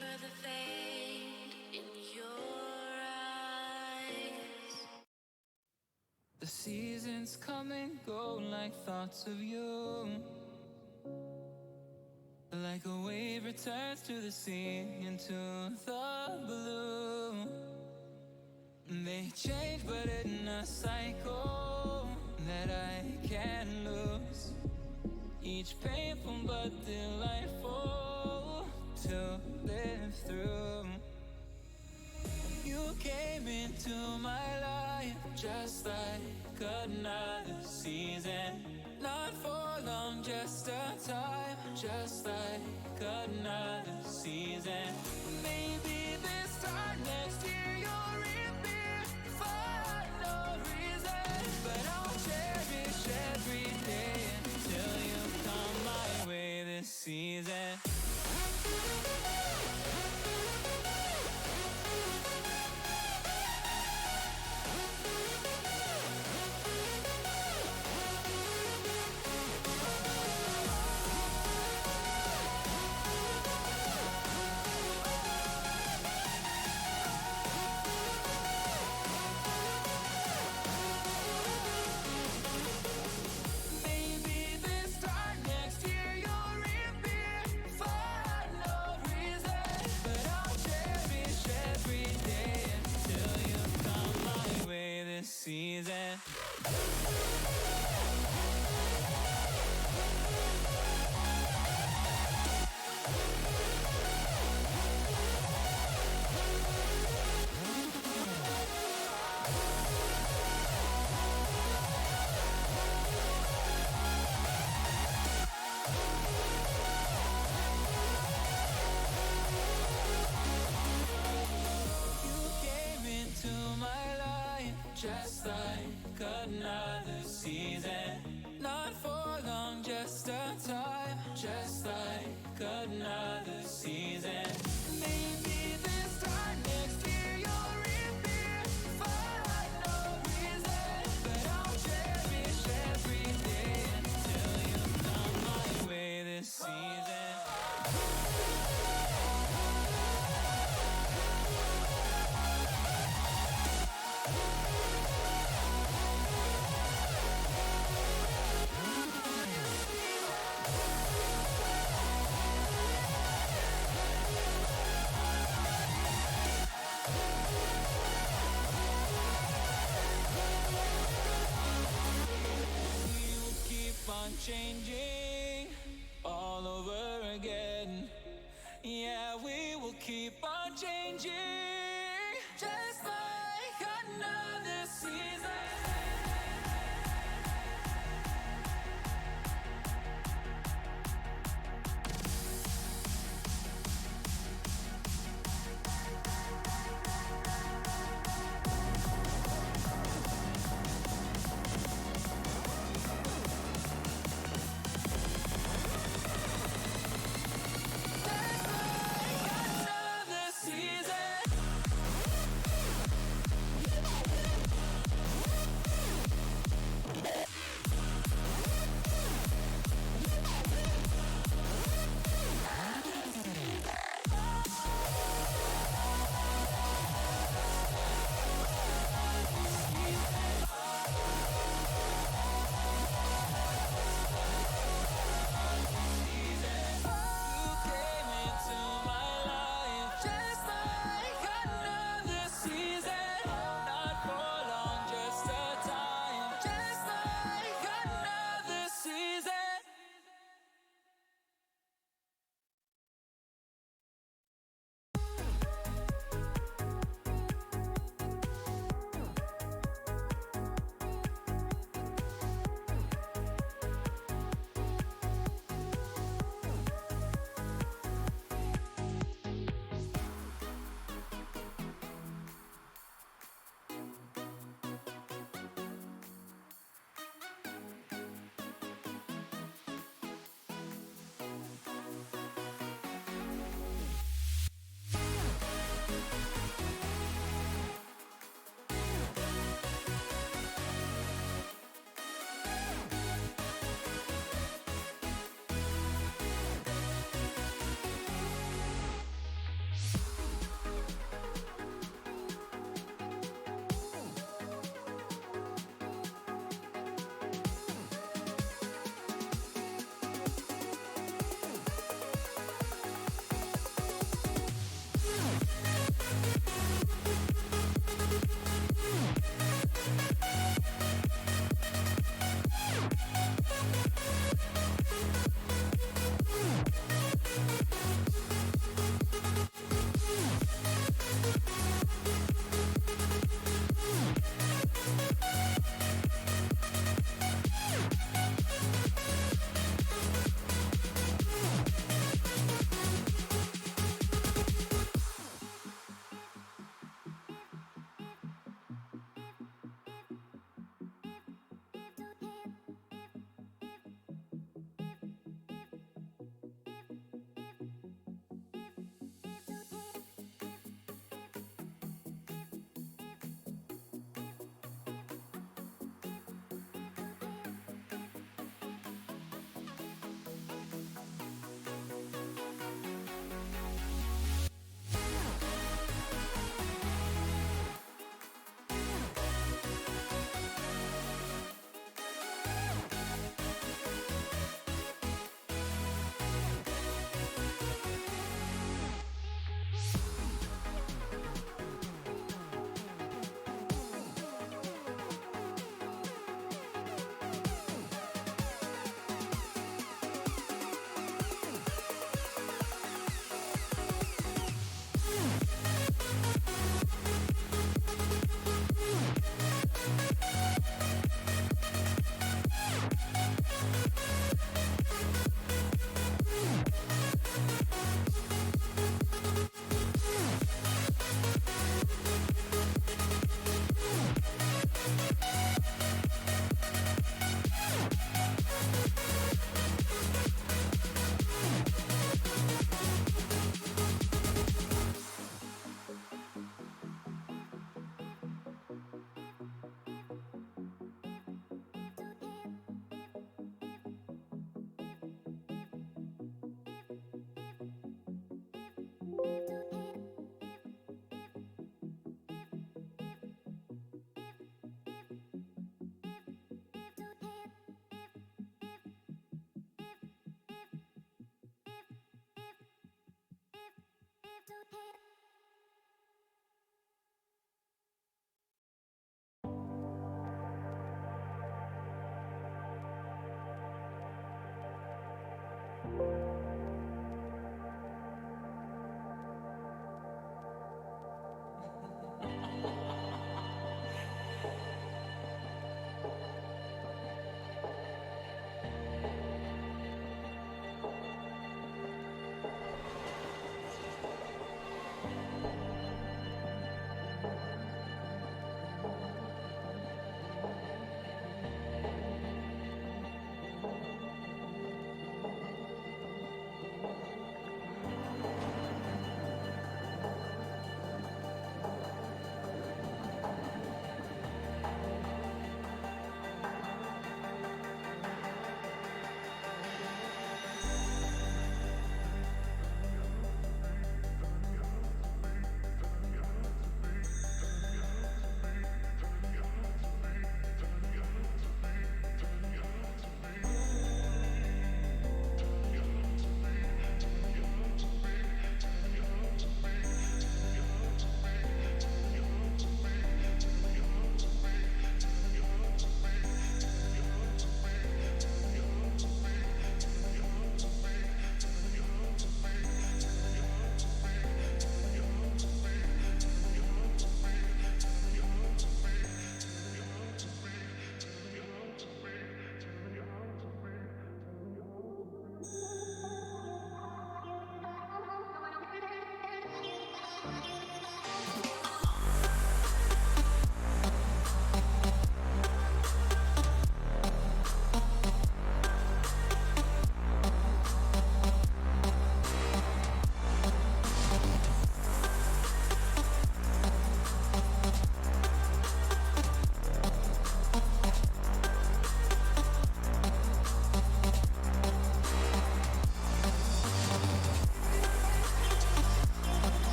the fade in your eyes. The seasons come and go like thoughts of you. Like a wave returns to the sea into the blue. They change but in a cycle that I can't lose. Each painful but delightful to live through. You came into my life just like another season. Not for long, just a time, just like another season. Maybe this time next year you'll reappear for no reason. But I'll cherish every day until you come my way this season. Season. Just like another season. Not for long, just a time. Just like another season. Maybe this time next year you'll reappear for no reason. But I'll cherish every day until you come my way this season. Changing all over again. Yeah, we will keep on changing. Just like another season. Season.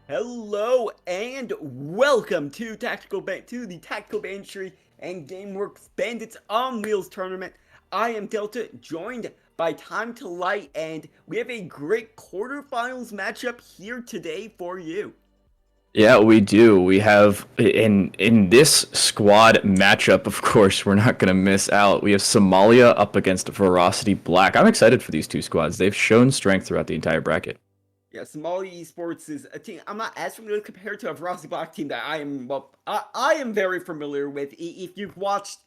Hello and welcome to the Tactical Banditry and GameWorks Bandits on Wheels tournament. I am Delta, joined by Time to Light, and we have a great quarterfinals matchup here today for you. Yeah, we do. We have in this squad matchup, of course, we're not going to miss out. We have Somalia up against Veracity Black. I'm excited for these two squads. They've shown strength throughout the entire bracket. Yeah, Somali Esports is a team I'm not as familiar with compared to a Veracity Black team that I am very familiar with. If you've watched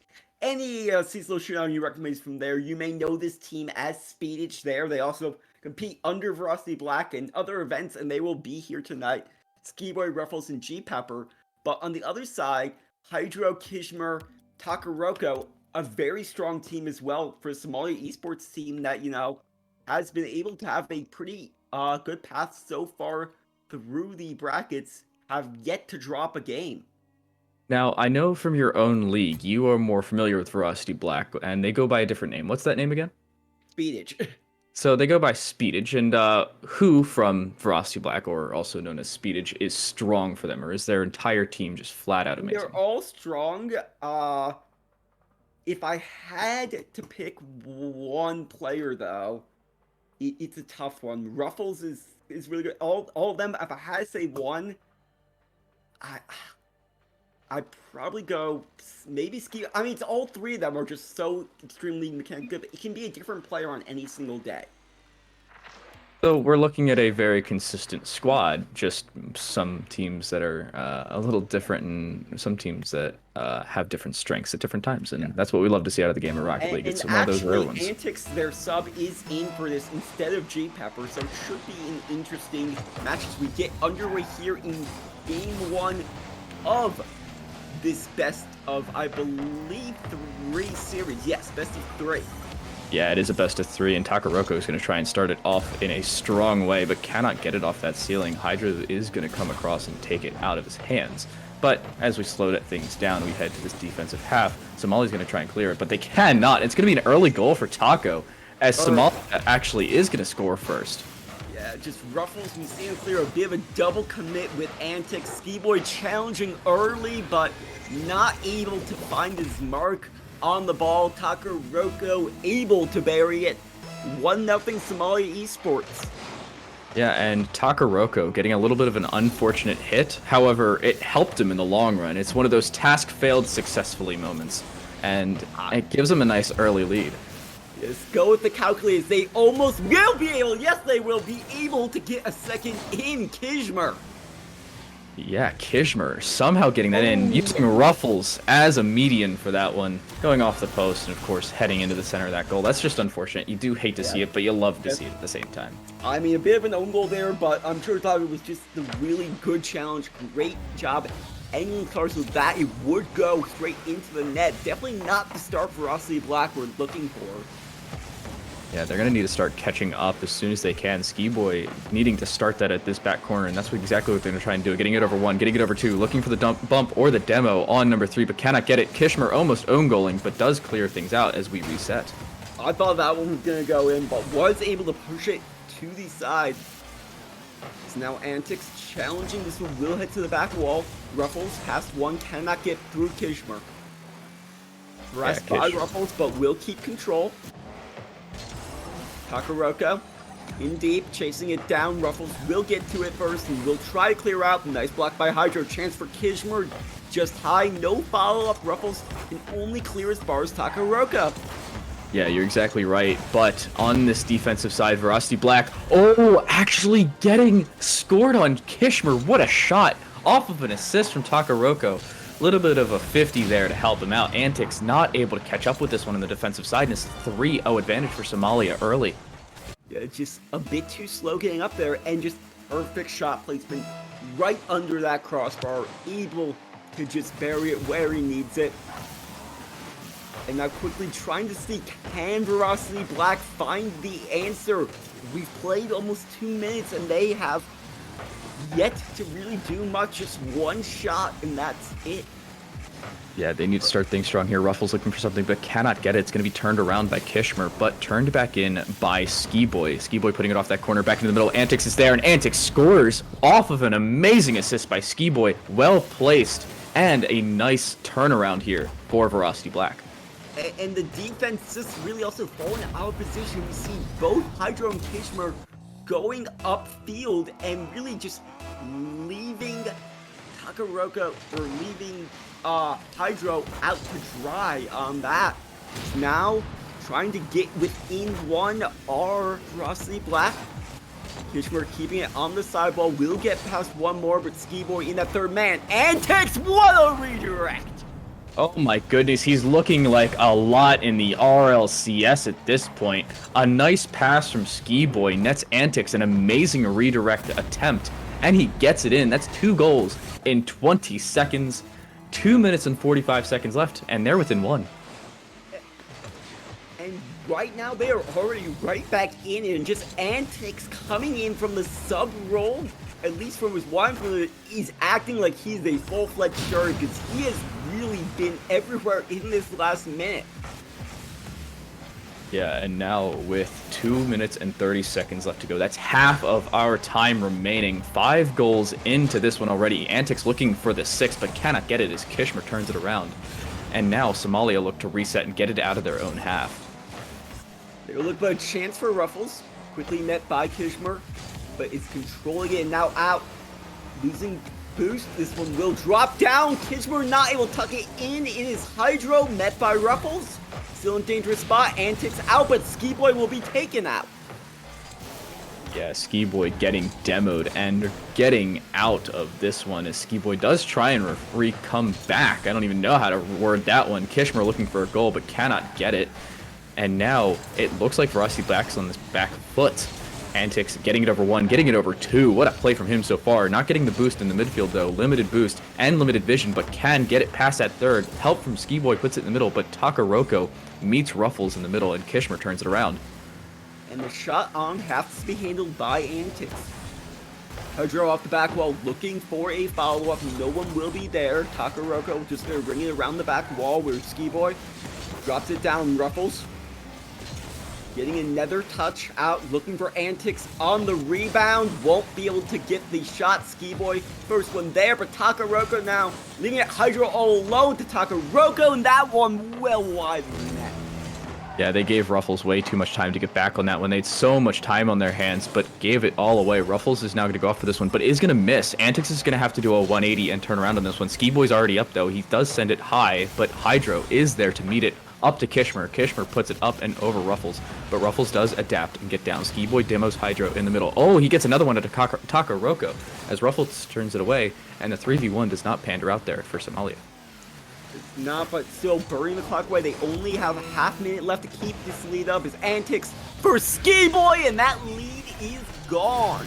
any seasonal showdown you recommend from there, you may know this team as Speedage there. They also compete under Veracity Black and other events, and they will be here tonight. Skiboy, Ruffles, and G Pepper. But on the other side, Hydro, Kishmer, Takaroko, a very strong team as well for a Somalia Esports team that, has been able to have a pretty good path so far through the brackets, have yet to drop a game. Now, I know from your own league, you are more familiar with Veracity Black, and they go by a different name. What's that name again? Speedage. So they go by Speedage, and who from Veracity Black, or also known as Speedage, is strong for them, or is their entire team just flat out amazing? They're all strong. If I had to pick one player, though, it's a tough one. Ruffles is really good. All of them, if I had to say one, I'd probably go maybe Ski. I mean, it's all three of them are just so extremely mechanically good, but it can be a different player on any single day. So we're looking at a very consistent squad, just some teams that are a little different and some teams that have different strengths at different times. And that's what we love to see out of the game of Rocket League. It's one of those rare ones. Antics, their sub is in for this instead of G Pepper, so it should be an interesting match as we get underway here in game one of this best of, I believe, 3 series. Yes, best of 3. Yeah, it is a best of 3, and Takaroko is going to try and start it off in a strong way, but cannot get it off that ceiling. Hydra is going to come across and take it out of his hands. But as we slow things down, we head to this defensive half. Somali's going to try and clear it, but they cannot. It's going to be an early goal for Taco, as Somalia actually is going to score first. Yeah, Yeah, just Ruffles, we stand clear, a bit of a double commit with Antics. Ski-Boy challenging early, but not able to find his mark on the ball. Takaroko able to bury it. 1-0 Somalia Esports. Yeah, and Takaroko getting a little bit of an unfortunate hit. However, it helped him in the long run. It's one of those task failed successfully moments, and it gives him a nice early lead. Let's go with the calculators. They almost will be able, yes, they will be able to get a second in. Kishmer. Yeah, Kishmer somehow getting that in, using Ruffles as a median for that one, going off the post and, of course, heading into the center of that goal. That's just unfortunate. You do hate to see it, but you love to see it at the same time. I mean, a bit of an own goal there, but I'm sure it was just the really good challenge. Great job angling the car so that it would go straight into the net. Definitely not the start Ferocity Black we're looking for. Yeah, they're going to need to start catching up as soon as they can. Ski-Boy needing to start that at this back corner, and that's exactly what they're going to try and do. Getting it over 1, getting it over 2, looking for the bump or the demo on number 3, but cannot get it. Kishmer almost own goaling, but does clear things out as we reset. I thought that one was going to go in, but was able to push it to the side. So now Antics challenging. This one will head to the back wall. Ruffles past 1, cannot get through Kishmer. Pressed by Ruffles, but will keep control. Takaroko in deep, chasing it down. Ruffles will get to it first and will try to clear out. Nice block by Hydro. Chance for Kishmer. Just high, no follow-up. Ruffles can only clear as far as Takaroko. Yeah, you're exactly right. But on this defensive side, Veracity Black, actually getting scored on Kishmer. What a shot off of an assist from Takaroko. Little bit of a 50 there to help him out. Antics not able to catch up with this one on the defensive side, and it's 3-0 advantage for Somalia early. Yeah, just a bit too slow getting up there, and just perfect shot placement right under that crossbar, able to just bury it where he needs it. And now quickly trying to see, can Veracity Black find the answer? We've played almost 2 minutes, and they have yet to really do much. Just one shot, and that's it. Yeah, they need to start things strong here. Ruffles looking for something, but cannot get it. It's going to be turned around by Kishmer, but turned back in by Ski-Boy. Ski-Boy putting it off that corner, back into the middle. Antics is there, and Antics scores off of an amazing assist by Ski-Boy. Well placed, and a nice turnaround here for Veracity Black. And the defense just really also falling out of position. We see both Hydro and Kishmer going upfield and really just leaving Takaroko, or leaving Hydro out to dry on that. Now trying to get within 1 are Veracity Black. Kishmer keeping it on the sidewall, will get past 1 more, but Ski-Boy in that third man. Antics, what a redirect! Oh my goodness, he's looking like a lot in the RLCS at this point. A nice pass from Ski-Boy nets Antics, an amazing redirect attempt, and he gets it in. That's 2 goals in 20 seconds. 2 minutes and 45 seconds left, and they're within 1. And right now they are already right back in it, and just Antics coming in from the sub role, at least from his wine, he's acting like he's a full-fledged star, because he has really been everywhere in this last minute. Yeah, and now with 2 minutes and 30 seconds left to go, that's half of our time remaining. 5 goals into this one already. Antics looking for the 6th, but cannot get it as Kishmer turns it around. And now Somalia look to reset and get it out of their own half. They look like a chance for Ruffles. Quickly met by Kishmer, but is controlling it now out. Losing boost. This one will drop down. Kishmer not able to tuck it in. It is Hydro met by Ruffles. Still in dangerous spot. Antics out, but Ski-Boy will be taken out. Yeah, Ski-Boy getting demoed and getting out of this one as Ski-Boy does try and come back. I don't even know how to word that one. Kishmer looking for a goal, but cannot get it. And now it looks like Veracity Black's on this back foot. Antics getting it over 1, getting it over 2. What a play from him so far. Not getting the boost in the midfield though. Limited boost and limited vision, but can get it past that third. Help from Ski-Boy puts it in the middle, but Takaroko meets Ruffles in the middle, and Kishmer turns it around. And the shot on has to be handled by Antics. Hydro off the back wall looking for a follow-up. No one will be there. Takaroko just going to bring it around the back wall where Ski-Boy drops it down. Ruffles Getting another touch out, looking for Antics on the rebound. Won't be able to get the shot. Skiboy, first one there, but Takaroko now leaving it Hydro all alone to Takaroko, and that one well wide of the net. Yeah, they gave Ruffles way too much time to get back on that one. They had so much time on their hands, but gave it all away. Ruffles is now going to go off for this one, but is going to miss. Antics is going to have to do a 180 and turn around on this one. Skiboy's already up, though. He does send it high, but Hydro is there to meet it. Up to Kishmer. Kishmer puts it up and over Ruffles, but Ruffles does adapt and get down. Skiboy demos Hydro in the middle. Oh, he gets another one at Takaroko as Ruffles turns it away, and the 3v1 does not pander out there for Somalia. It's not, but still burning the clock away. They only have a half minute left to keep this lead up. As Antics for Skiboy, and that lead is gone.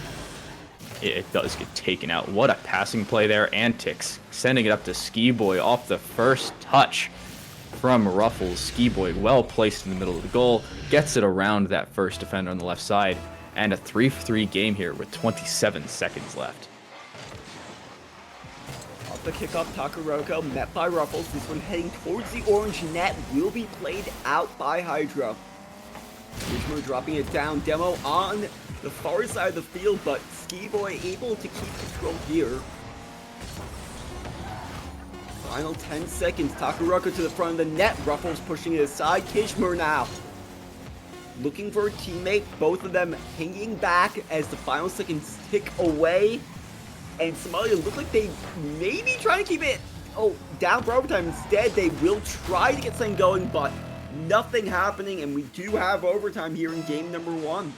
It does get taken out. What a passing play there. Antics sending it up to Skiboy off the first touch from Ruffles. Skiboy well placed in the middle of the goal, gets it around that first defender on the left side, and a 3-for-3 game here with 27 seconds left. Off the kickoff, Takaroko met by Ruffles. This one heading towards the orange net will be played out by Hydro. Kishmer dropping it down. Demo on the far side of the field, but Skiboy able to keep control here. Final 10 seconds. Takaroko to the front of the net. Ruffles pushing it aside. Kishmer now looking for a teammate. Both of them hanging back as the final seconds tick away. And Somalia look like they may be trying to keep it down for overtime. Instead, they will try to get something going, but nothing happening. And we do have overtime here in game number 1.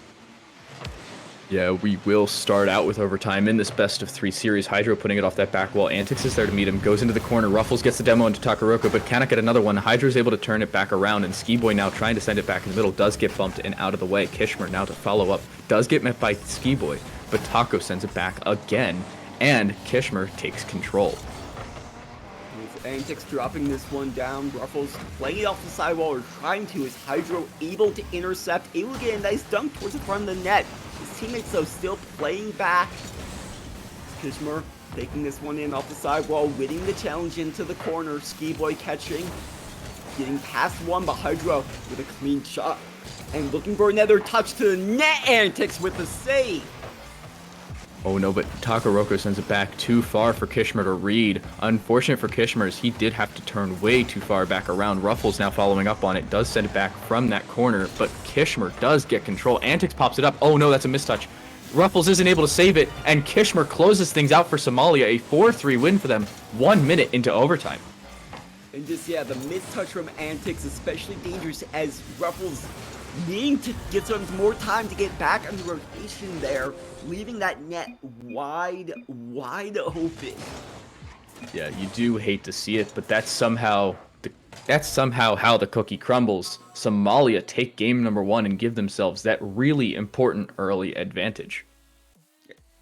Yeah, we will start out with overtime in this best of 3 series. Hydro putting it off that back wall. Antics is there to meet him. Goes into the corner. Ruffles gets the demo into Takaroko, but cannot get another one. Hydro's able to turn it back around, and Skiboy now trying to send it back in the middle. Does get bumped and out of the way. Kishmer now to follow up. Does get met by Skiboy, but Taco sends it back again, and Kishmer takes control. With Antics dropping this one down. Ruffles playing it off the sidewall, or trying to. Is Hydro able to intercept? Able to get a nice dunk towards the front of the net. His teammates, though, still playing back. Kishmer taking this one in off the sidewall, winning the challenge into the corner. Skiboy catching, getting past one, but Hydro with a clean shot. And looking for another touch to the net. Antics with the save. Oh no, but Takaroko sends it back too far for Kishmer to read. Unfortunate for Kishmer as he did have to turn way too far back around. Ruffles now following up on it, does send it back from that corner, but Kishmer does get control. Antics pops it up. Oh no, that's a mistouch. Ruffles isn't able to save it, and Kishmer closes things out for Somalia. A 4-3 win for them, 1 minute into overtime. And just, yeah, the mistouch from Antics, especially dangerous as Ruffles needing to get some more time to get back on the rotation there, leaving that net wide open. Yeah, you do hate to see it, but that's somehow how the cookie crumbles. Somalia take game number 1 and give themselves that really important early advantage.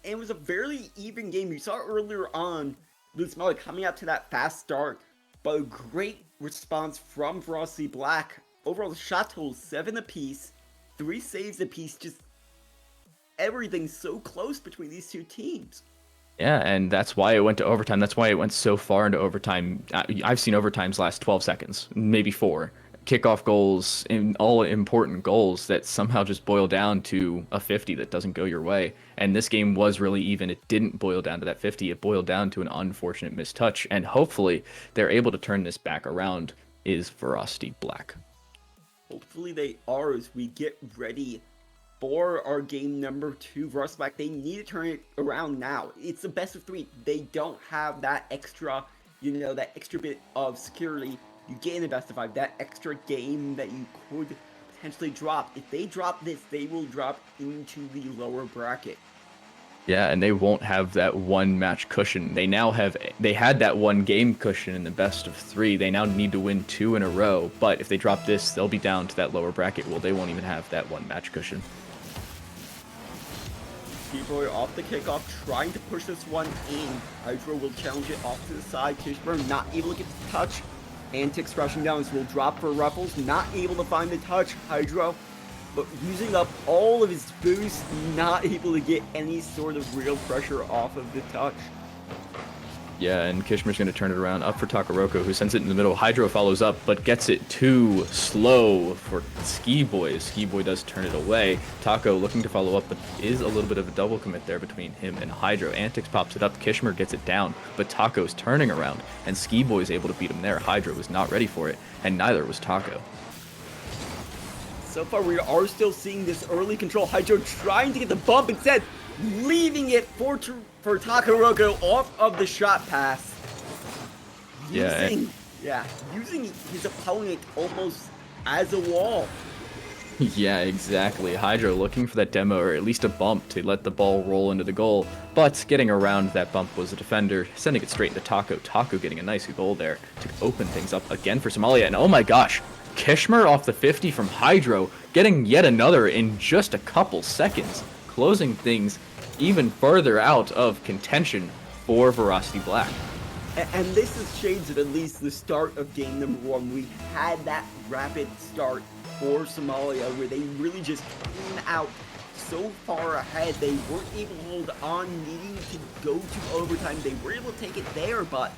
And it was a fairly even game. You saw earlier on with Somalia coming out to that fast start, but a great response from Frosty Black. Overall, the shot total 7 apiece, 3 saves apiece, just everything so close between these two teams. Yeah, and that's why it went to overtime. That's why it went so far into overtime. I've seen overtimes last 12 seconds, maybe 4. Kickoff goals, and all important goals that somehow just boil down to a 50 that doesn't go your way. And this game was really even. It didn't boil down to that 50. It boiled down to an unfortunate mistouch. And hopefully they're able to turn this back around is Frosty Black. Hopefully they are as we get ready for our game number 2. Frosty Black, they need to turn it around now. It's the best of 3. They don't have that extra, that extra bit of security you get in the best of 5, that extra game that you could potentially drop. If they drop this, they will drop into the lower bracket. Yeah, and they won't have that 1 match cushion. They had that 1 game cushion in the best of 3. They now need to win 2 in a row, but if they drop this, they'll be down to that lower bracket. Well, they won't even have that 1 match cushion. Skiboy off the kickoff, trying to push this one in. Hydro will challenge it off to the side. Kishmer not able to get the touch. Antics rushing down, so will drop for Ruffles, not able to find the touch. Hydro, but using up all of his boost, not able to get any sort of real pressure off of the touch. Yeah, and Kishmer's going to turn it around up for Takaroko, who sends it in the middle. Hydro follows up, but gets it too slow for Ski Boy. Ski Boy does turn it away. Taco looking to follow up, but is a little bit of a double commit there between him and Hydro. Antics pops it up. Kishmer gets it down, but Taco's turning around, and Ski Boy is able to beat him there. Hydro was not ready for it, and neither was Taco. So far, we are still seeing this early control. Hydro trying to get the bump, instead leaving it for Takaroko off of the shot pass. Using his opponent almost as a wall. Yeah, exactly. Hydro looking for that demo, or at least a bump to let the ball roll into the goal, but getting around that bump was a defender, sending it straight into Taco. Taco getting a nice goal there to open things up again for Somalia, and oh my gosh, Kishmer off the 50 from Hydro, getting yet another in just a couple seconds, closing things even further out of contention for Veracity Black. And this is shades of at least the start of game number 1. We had that rapid start for Somalia where they really just came out so far ahead. They weren't able to hold on, needing to go to overtime. They were able to take it there, but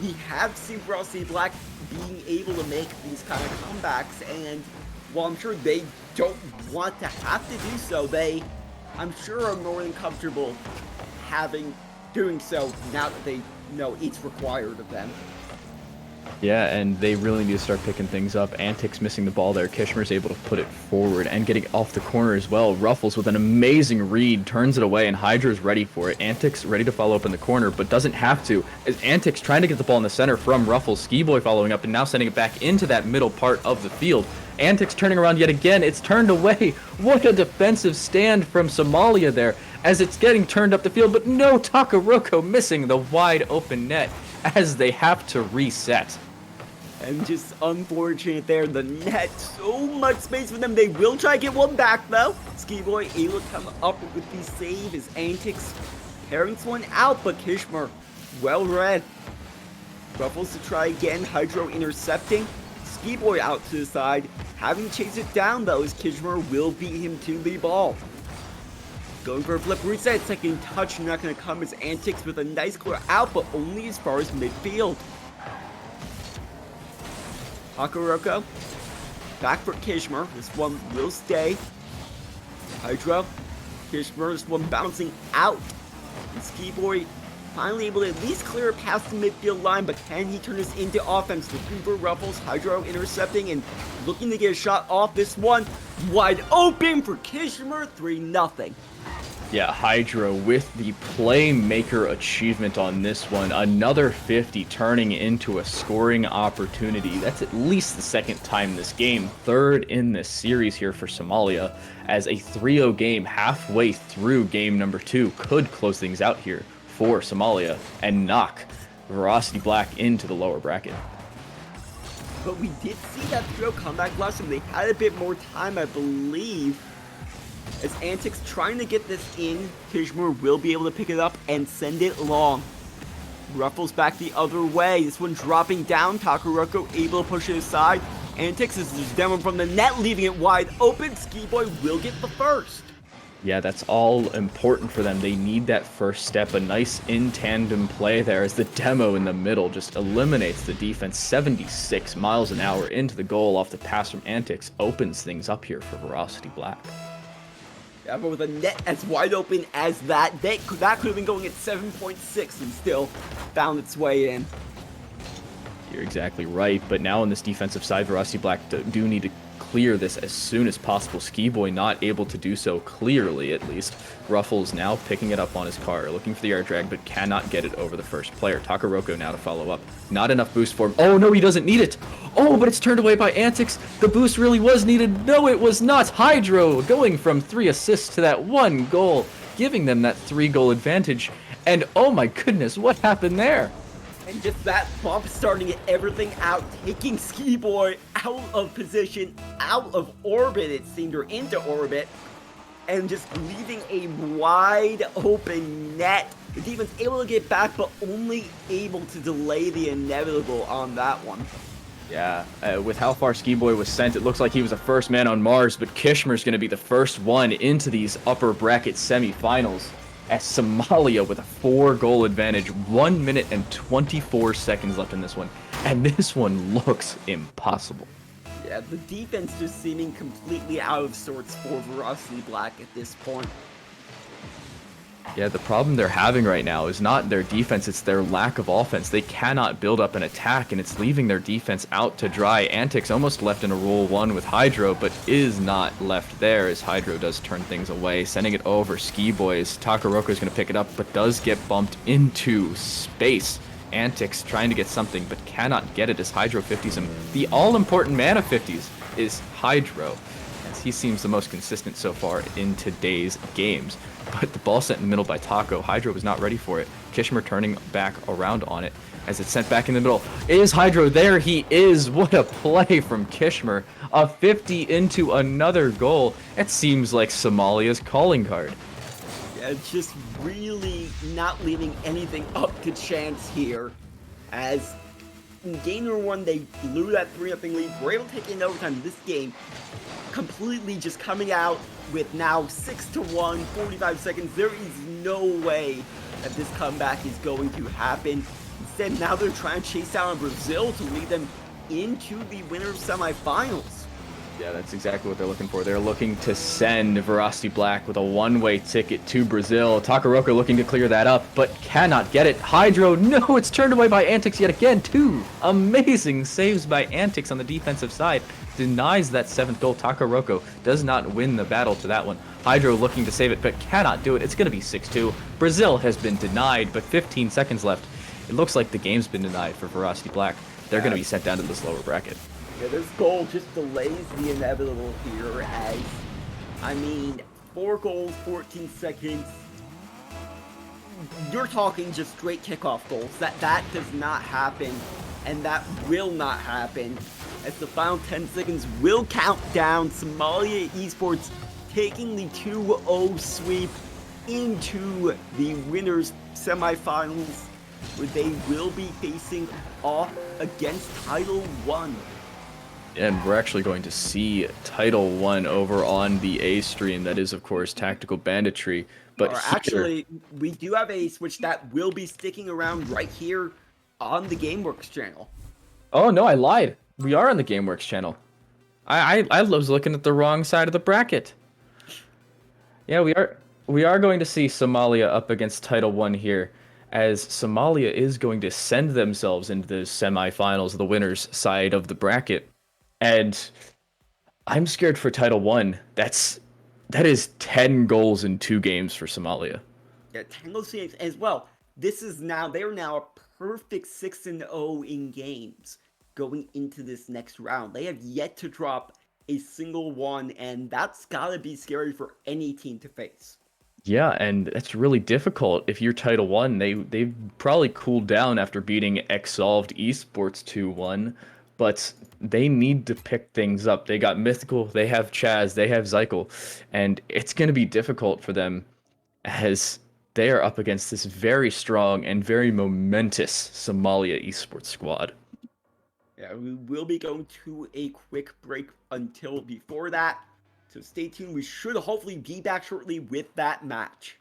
we have seen Veracity Black being able to make these kind of comebacks, and while I'm sure they don't want to have to do so, I'm sure are more than comfortable doing so now that they know it's required of them. Yeah, and they really need to start picking things up. Antics missing the ball there. Kishmer's able to put it forward and getting off the corner as well. Ruffles with an amazing read, turns it away, and Hydra's ready for it. Antics ready to follow up in the corner, but doesn't have to. As Antics trying to get the ball in the center from Ruffles. Ski Boy following up and now sending it back into that middle part of the field. Antics turning around yet again. It's turned away. What a defensive stand from Somalia there as it's getting turned up the field, but no, Takaroko missing the wide open net as they have to reset. And just unfortunate there, the net, so much space for them. They will try to get one back though. Ski Boy able to come up with the save as Antics carrying one out, but Kishmer, well read. Ruffles to try again, Hydro intercepting. Ski Boy out to the side, having to chase it down though as Kishmer will beat him to the ball. Going for a flip reset, second touch not going to come as Antics with a nice clear out, but only as far as midfield. Takaroko, back for Kishmer, this one will stay. Hydro, Kishmer, this one bouncing out. And Ski Boy finally able to at least clear it past the midfield line, but can he turn this into offense? Looking for Ruffles, Hydro intercepting and looking to get a shot off this one. Wide open for Kishmer, 3-0. Yeah, Hydro with the playmaker achievement on this one. Another 50 turning into a scoring opportunity. That's at least the second time this game, third in this series here for Somalia, as a 3-0 game halfway through game number 2 could close things out here for Somalia and knock Veracity Black into the lower bracket. But we did see that throw comeback last time. They had a bit more time, I believe. As Antics trying to get this in, Kishmer will be able to pick it up and send it long. Ruffles back the other way. This one dropping down. Takaroko able to push it aside. Antics is just down from the net, leaving it wide open. Ski Boy will get the first. Yeah, that's all important for them. They need that first step. A nice in-tandem play there as the demo in the middle just eliminates the defense. 76 miles an hour into the goal off the pass from Antics opens things up here for Veracity Black. Yeah, but with a net as wide open as that could have been going at 7.6 and still found its way in. You're exactly right, but now on this defensive side, Veracity Black do need to clear this as soon as possible. Ski Boy not able to do so clearly, at least. Ruffles now picking it up on his car, looking for the air drag, but cannot get it over the first player. Takaroko now to follow up. Not enough boost for him. Oh, no, he doesn't need it. Oh, but it's turned away by Antics. The boost really was needed. No, it was not. Hydro going from 3 assists to that 1 goal, giving them that 3-goal advantage. And oh my goodness, what happened there? And just that bump starting to get everything out, taking Ski Boy out of position, out of orbit, it seemed, or into orbit, and just leaving a wide open net. The defense able to get back, but only able to delay the inevitable on that one. Yeah, with how far Ski Boy was sent, it looks like he was the first man on Mars, but Kishmer's going to be the first one into these upper bracket semifinals. as Somalia with a 4-goal advantage, 1 minute and 24 seconds left in this one. And this one looks impossible. Yeah, the defense just seeming completely out of sorts for Veracity Black at this point. Yeah, the problem they're having right now is not their defense, it's their lack of offense. They cannot build up an attack, and it's leaving their defense out to dry. Antics almost left in a roll one with Hydro, but is not left there as Hydro does turn things away, sending it over. Ski Boys, Takaroko is going to pick it up, but does get bumped into space. Antics trying to get something, but cannot get it as Hydro 50s him. The all-important man of 50s is Hydro, as he seems the most consistent so far in today's games. But the ball sent in the middle by Taco. Hydro was not ready for it. Kishmer turning back around on it as it's sent back in the middle. Is Hydro there? He is. What a play from Kishmer. A 50 into another goal. It seems like Somalia's calling card. Yeah, it's just really not leaving anything up to chance here. As in game number 1, they blew that 3-0 lead. Were able to take it in overtime. This game completely just coming out with now 6-1, 45 seconds. There is no way that this comeback is going to happen. Instead, now they're trying to chase down Brazil to lead them into the winner's semifinals. Yeah, that's exactly what they're looking for. They're looking to send Veracity Black with a one-way ticket to Brazil. Takaroko looking to clear that up, but cannot get it. Hydro, no, it's turned away by Antics yet again. 2 amazing saves by Antics on the defensive side. Denies that 7th goal. Takaroko does not win the battle to that one. Hydro looking to save it, but cannot do it. It's going to be 6-2. Brazil has been denied, but 15 seconds left. It looks like the game's been denied for Veracity Black. They're going to be sent down to this lower bracket. Yeah, this goal just delays the inevitable here as, 4 goals, 14 seconds. You're talking just straight kickoff goals. That does not happen, and that will not happen as the final 10 seconds will count down. Somalia Esports taking the 2-0 sweep into the winners semifinals, where they will be facing off against Title 1. And we're actually going to see Title 1 over on the A stream. That is, of course, Tactical Banditry. But actually, we do have a switch that will be sticking around right here on the GameWorks channel. Oh, no, I lied. We are on the GameWorks channel. I was looking at the wrong side of the bracket. Yeah, we are going to see Somalia up against Title 1 here, as Somalia is going to send themselves into the semifinals, the winners side of the bracket. And I'm scared for Title 1. That is 10 goals in 2 games for Somalia. Yeah, 10 goals as well. They're now a perfect 6-0 in games going into this next round. They have yet to drop a single one, and that's gotta be scary for any team to face. Yeah, and it's really difficult. If you're Title 1, they've probably cooled down after beating Exsolved Esports 2-1. But they need to pick things up. They got Mythical, they have Chaz, they have Zykel, and it's going to be difficult for them as they are up against this very strong and very momentous Somalia esports squad. Yeah, we will be going to a quick break until before that, so stay tuned. We should hopefully be back shortly with that match.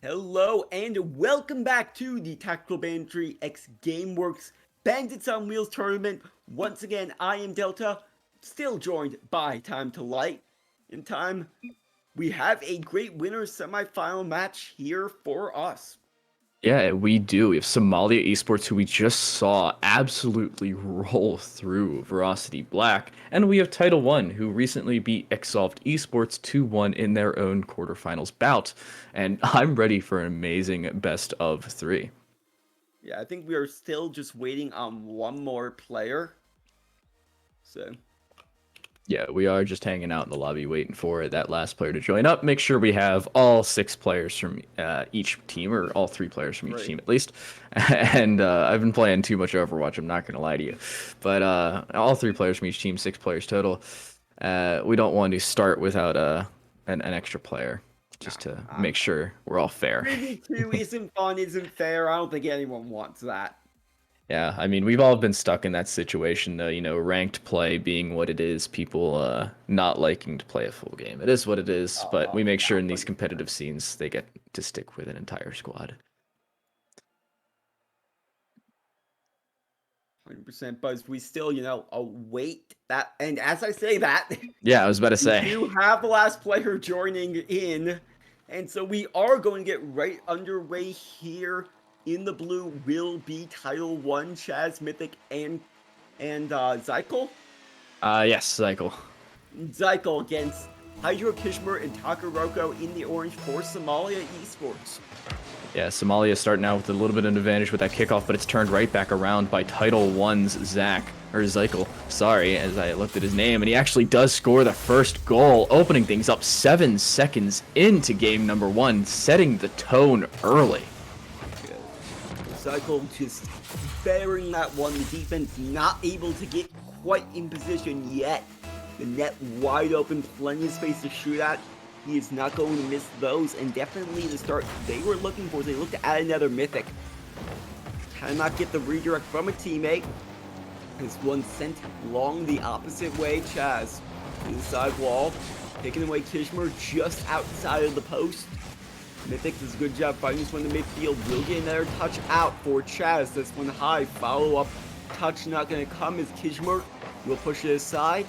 Hello and welcome back to the Tactical Banditry X GameWorks Bandits on Wheels tournament. Once again, I am Delta, still joined by Time to Light. In time, we have a great winner semifinal match here for us. Yeah, we do. We have Somalia Esports, who we just saw absolutely roll through Veracity Black. And we have Title One, who recently beat Exsolved Esports 2-1 in their own quarterfinals bout. And I'm ready for an amazing best of three. Yeah, I think we are still just waiting on one more player. So Yeah, we are just hanging out in the lobby waiting for that last player to join up. Make sure we have all 6 players from each team, or all 3 players from each team at least. And I've been playing too much Overwatch, I'm not going to lie to you. But all 3 players from each team, 6 players total. We don't want to start without an extra player, just to make sure we're all fair. 3v2 isn't fun, isn't fair. I don't think anyone wants that. Yeah, I mean, we've all been stuck in that situation, though, you know, ranked play being what it is, people not liking to play a full game. It is what it is, but we make sure in these competitive scenes they get to stick with an entire squad. 100% Buzz. We still, await that. And as I say that, yeah, I was about to say, you have the last player joining in. And so we are going to get right underway here. In the blue will be Title 1, Chaz, Mythic, and Zykel? yes, Zykel. Zykel against Hydro, Kishmer, and Takaroko in the orange for Somalia Esports. Yeah, Somalia starting out with a little bit of an advantage with that kickoff, but it's turned right back around by Title 1's Zykel, sorry, as I looked at his name, and he actually does score the first goal, opening things up 7 seconds into game number 1, setting the tone early. Zykel just burying that one, the defense not able to get quite in position yet. The net wide open, plenty of space to shoot at. He is not going to miss those, and definitely the start they were looking for. They look to add another Mythic. Cannot get the redirect from a teammate. This one sent long the opposite way. Chaz to the side wall, taking away Kishmer just outside of the post. Mythic does a good job fighting this one in the midfield. Will get another touch out for Chaz. This one high. Follow up touch not going to come as Kishmer will push it aside.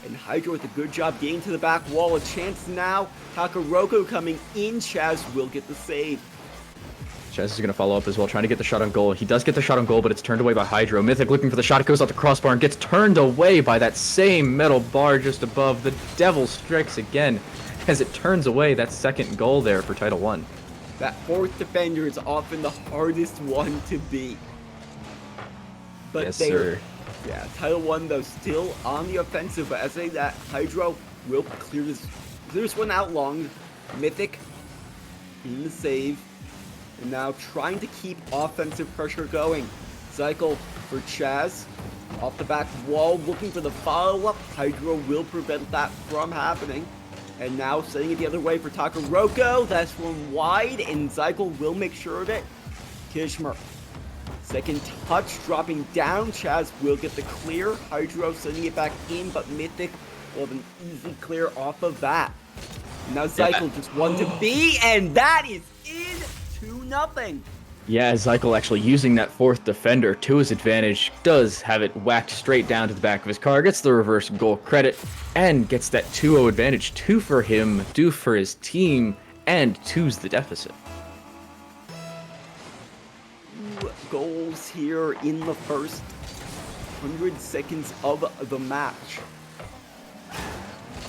And Hydra with a good job getting to the back wall. A chance now. Takaroko coming in. Chaz will get the save. Chaz is going to follow up as well, trying to get the shot on goal. He does get the shot on goal, but it's turned away by Hydro. Mythic looking for the shot. It goes out the crossbar and gets turned away by that same metal bar just above. The Devil strikes again as it turns away that second goal there for Title 1. That fourth defender is often the hardest one to beat. But Yes, sir. Yeah, Title 1 though still on the offensive, but as I say that, Hydro will clear this one out long. Mythic in the save. And now trying to keep offensive pressure going. Zykel for Chaz. Off the back wall, looking for the follow-up. Hydro will prevent that from happening. And now setting it the other way for Takaroko. That's one wide, and Zykel will make sure of it. Kishmer. Second touch, dropping down. Chaz will get the clear. Hydro sending it back in, but Mythic will have an easy clear off of that. Now Zykel just one to be, and that is in 2-0. Yeah, Zykel actually using that fourth defender to his advantage, does have it whacked straight down to the back of his car, gets the reverse goal credit, and gets that 2-0 advantage. 2 for him, 2 for his team, and 2's the deficit. Goals here in the first 100 seconds of the match.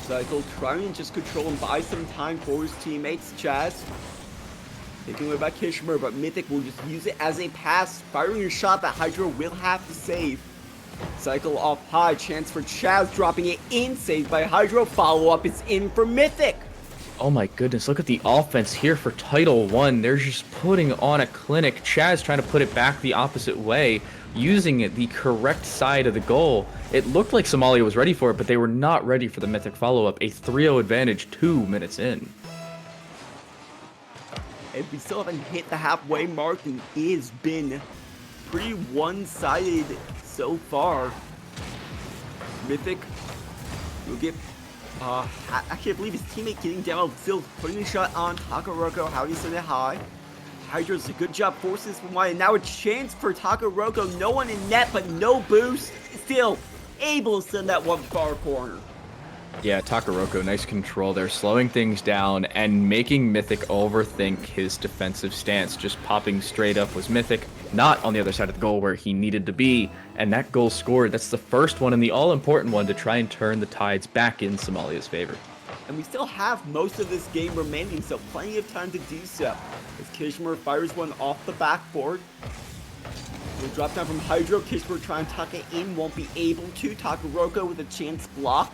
Zykel trying to just control and buy some time for his teammates. Chaz taken away by Kishmer, but Mythic will just use it as a pass, firing a shot that Hydro will have to save. Zykel off high, chance for Chaz, dropping it in, saved by Hydro. Follow up is in for Mythic. Oh my goodness, look at the offense here for Title 1. They're just putting on a clinic. Chaz trying to put it back the opposite way, using it the correct side of the goal. It looked like Somalia was ready for it, but they were not ready for the Mythic follow-up. A 3-0 advantage 2 minutes in. And we still haven't hit the halfway mark, and it has been pretty one-sided so far. Mythic will get... actually, I believe his teammate getting down, still putting a shot on Takaroko. How do you send it high? Hydro does a good job, forces from wide, and now a chance for Takaroko. No one in net, but no boost. Still able to send that one far corner. Yeah, Takaroko, nice control there, slowing things down and making Mythic overthink his defensive stance. Just popping straight up was Mythic, not on the other side of the goal where he needed to be, and that goal scored. That's the first one and the all-important one to try and turn the tides back in Somalia's favor. And we still have most of this game remaining, so plenty of time to do so. As Kishmer fires one off the backboard. Will drop down from Hydro. Kishmer trying to tuck it in, won't be able to. Takaroko with a chance blocked.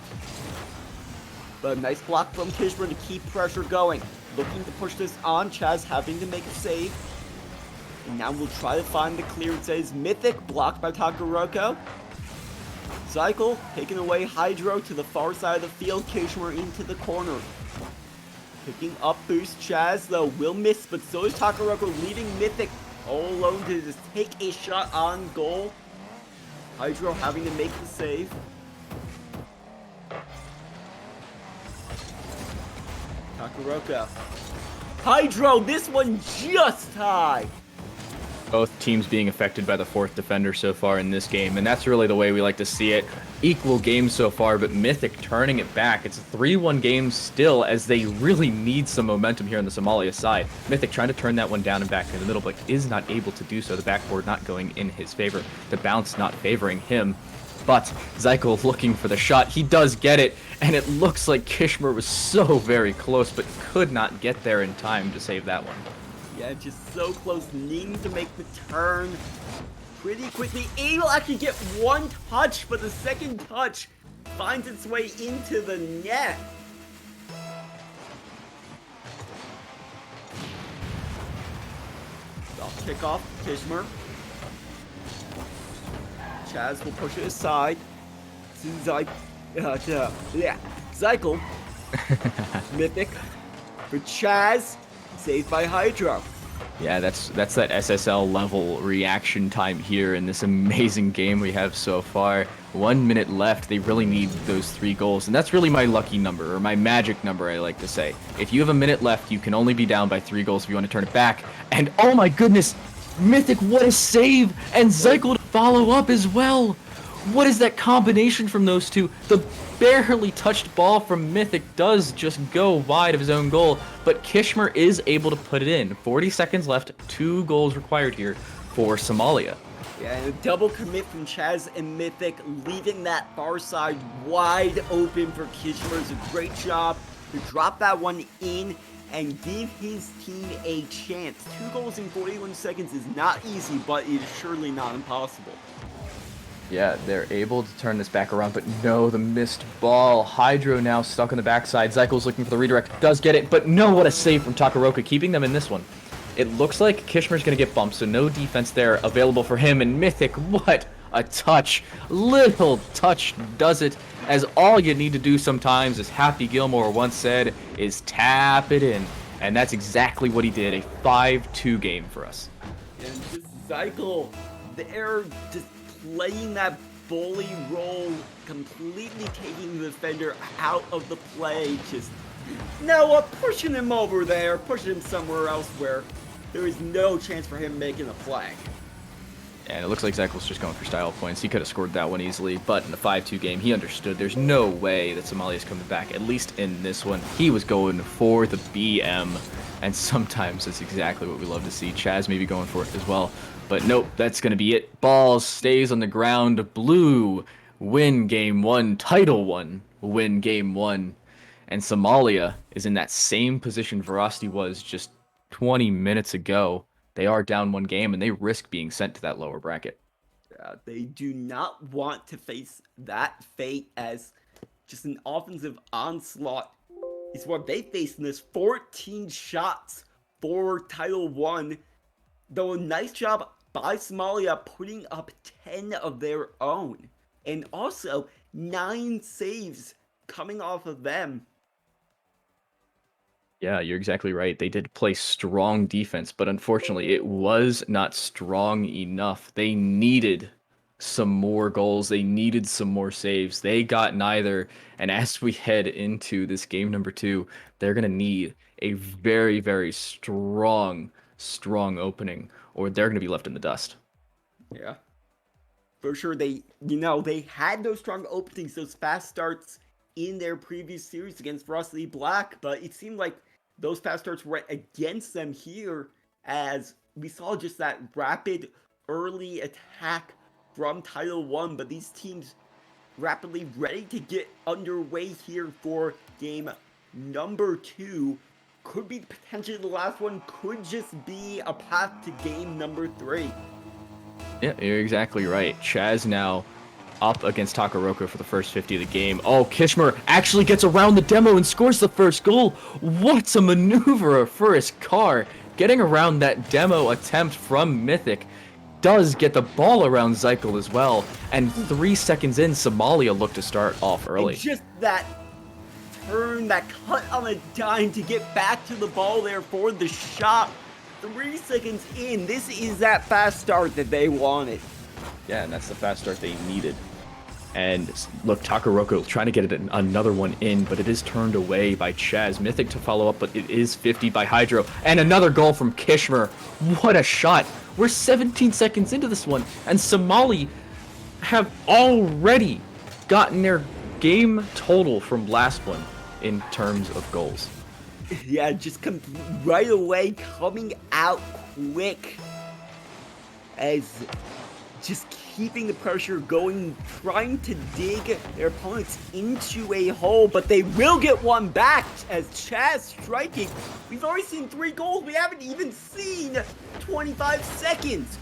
But a nice block from Kishmer to keep pressure going. Looking to push this on. Chaz having to make a save. And now we'll try to find the clear. It says Mythic, blocked by Takaroko. Zykel taking away Hydro to the far side of the field. Kishmer into the corner. Picking up boost. Chaz, though, will miss, but so is Takaroko, leaving Mythic all alone to just take a shot on goal. Hydro having to make the save. Takaroko. Hydro, this one just high. Both teams being affected by the fourth defender so far in this game, and that's really the way we like to see it. Equal games so far, but Mythic turning it back. It's a 3-1 game still, as they really need some momentum here on the Somalia side. Mythic trying to turn that one down and back in the middle, but is not able to do so. The backboard not going in his favor. The bounce not favoring him. but Zykel looking for the shot. He does get it, and it looks like Kishmer was so very close, but could not get there in time to save that one. Yeah, just so close, needing to make the turn pretty quickly. Able to actually get one touch, but the second touch finds its way into the net. Off kickoff, Kishmer. Chaz will push it aside. Zykel. Mythic for Chaz. Saved by Hydro. Yeah, that's that SSL level reaction time here in this amazing game we have so far. 1 minute left. They really need those 3 goals, and that's really my lucky number, or my magic number, I like to say. If you have a minute left, you can only be down by 3 goals if you want to turn it back. And oh my goodness, Mythic, what a save! And Zykel to follow up as well. What is that combination from those two? The barely touched ball from Mythic does just go wide of his own goal, but Kishmer is able to put it in. 40 seconds left, 2 goals required here for Somalia. Yeah, and a double commit from Chaz and Mythic, leaving that far side wide open for Kishmer. It's a great job to drop that one in and give his team a chance. 2 goals in 41 seconds is not easy, but it is surely not impossible. Yeah, they're able to turn this back around, but no, the missed ball. Hydro now stuck on the backside. Zykel's looking for the redirect, does get it, but no, what a save from Takaroka, keeping them in this one. It looks like Kishmer's going to get bumped, so no defense there available for him. And Mythic, what a touch. Little touch does it, as all you need to do sometimes, as Happy Gilmore once said, is tap it in. And that's exactly what he did, a 5-2 game for us. And just Zykel, they're just playing that bully role, completely taking the defender out of the play. Just Noah pushing him over there, pushing him somewhere else where there is no chance for him making a play. And it looks like Zykel's just going for style points. He could have scored that one easily, but in the 5-2 game, he understood there's no way that Somalia's coming back, at least in this one. He was going for the BM, and sometimes that's exactly what we love to see. Chaz maybe going for it as well. But nope, that's going to be it. Ball stays on the ground. Blue win game 1. Title 1 win game 1. And Somalia is in that same position Veracity was just 20 minutes ago. They are down 1 game, and they risk being sent to that lower bracket. They do not want to face that fate, as just an offensive onslaught is what they face in this. 14 shots for Title 1. Though a nice job by Somalia putting up 10 of their own. And also 9 saves coming off of them. Yeah, you're exactly right. They did play strong defense, but unfortunately it was not strong enough. They needed some more goals. They needed some more saves. They got neither. And as we head into this game number 2, they're going to need a very, very strong opening, or they're going to be left in the dust. Yeah. For sure, they had those strong openings, those fast starts in their previous series against Veracity Black, but it seemed like those fast starts were against them here, as we saw just that rapid early attack from Title 1, but these teams rapidly ready to get underway here for game number 2. Could be potentially the last one, could just be a path to game number 3. Yeah, you're exactly right. Chaz now up against Takaroka for the first 50 of the game. Oh, Kishmer actually gets around the demo and scores the first goal. What's a maneuver for his car. Getting around that demo attempt from Mythic does get the ball around Zykel as well. And 3 seconds in, Somalia looked to start off early. And just that turn, that cut on a dime to get back to the ball there for the shot. 3 seconds in, this is that fast start that they wanted. Yeah, and that's the fast start they needed. And look, Takaroka trying to get another one in, but it is turned away by Chaz. Mythic to follow up, but it is 50 by Hydro. And another goal from Kishmer. What a shot. We're 17 seconds into this one, and Somali have already gotten their game total from last one in terms of goals. Yeah, just come right away, coming out quick as just keeping the pressure going, trying to dig their opponents into a hole, but they will get one back as Chaz striking. We've already seen 3 goals. We haven't even seen 25 seconds.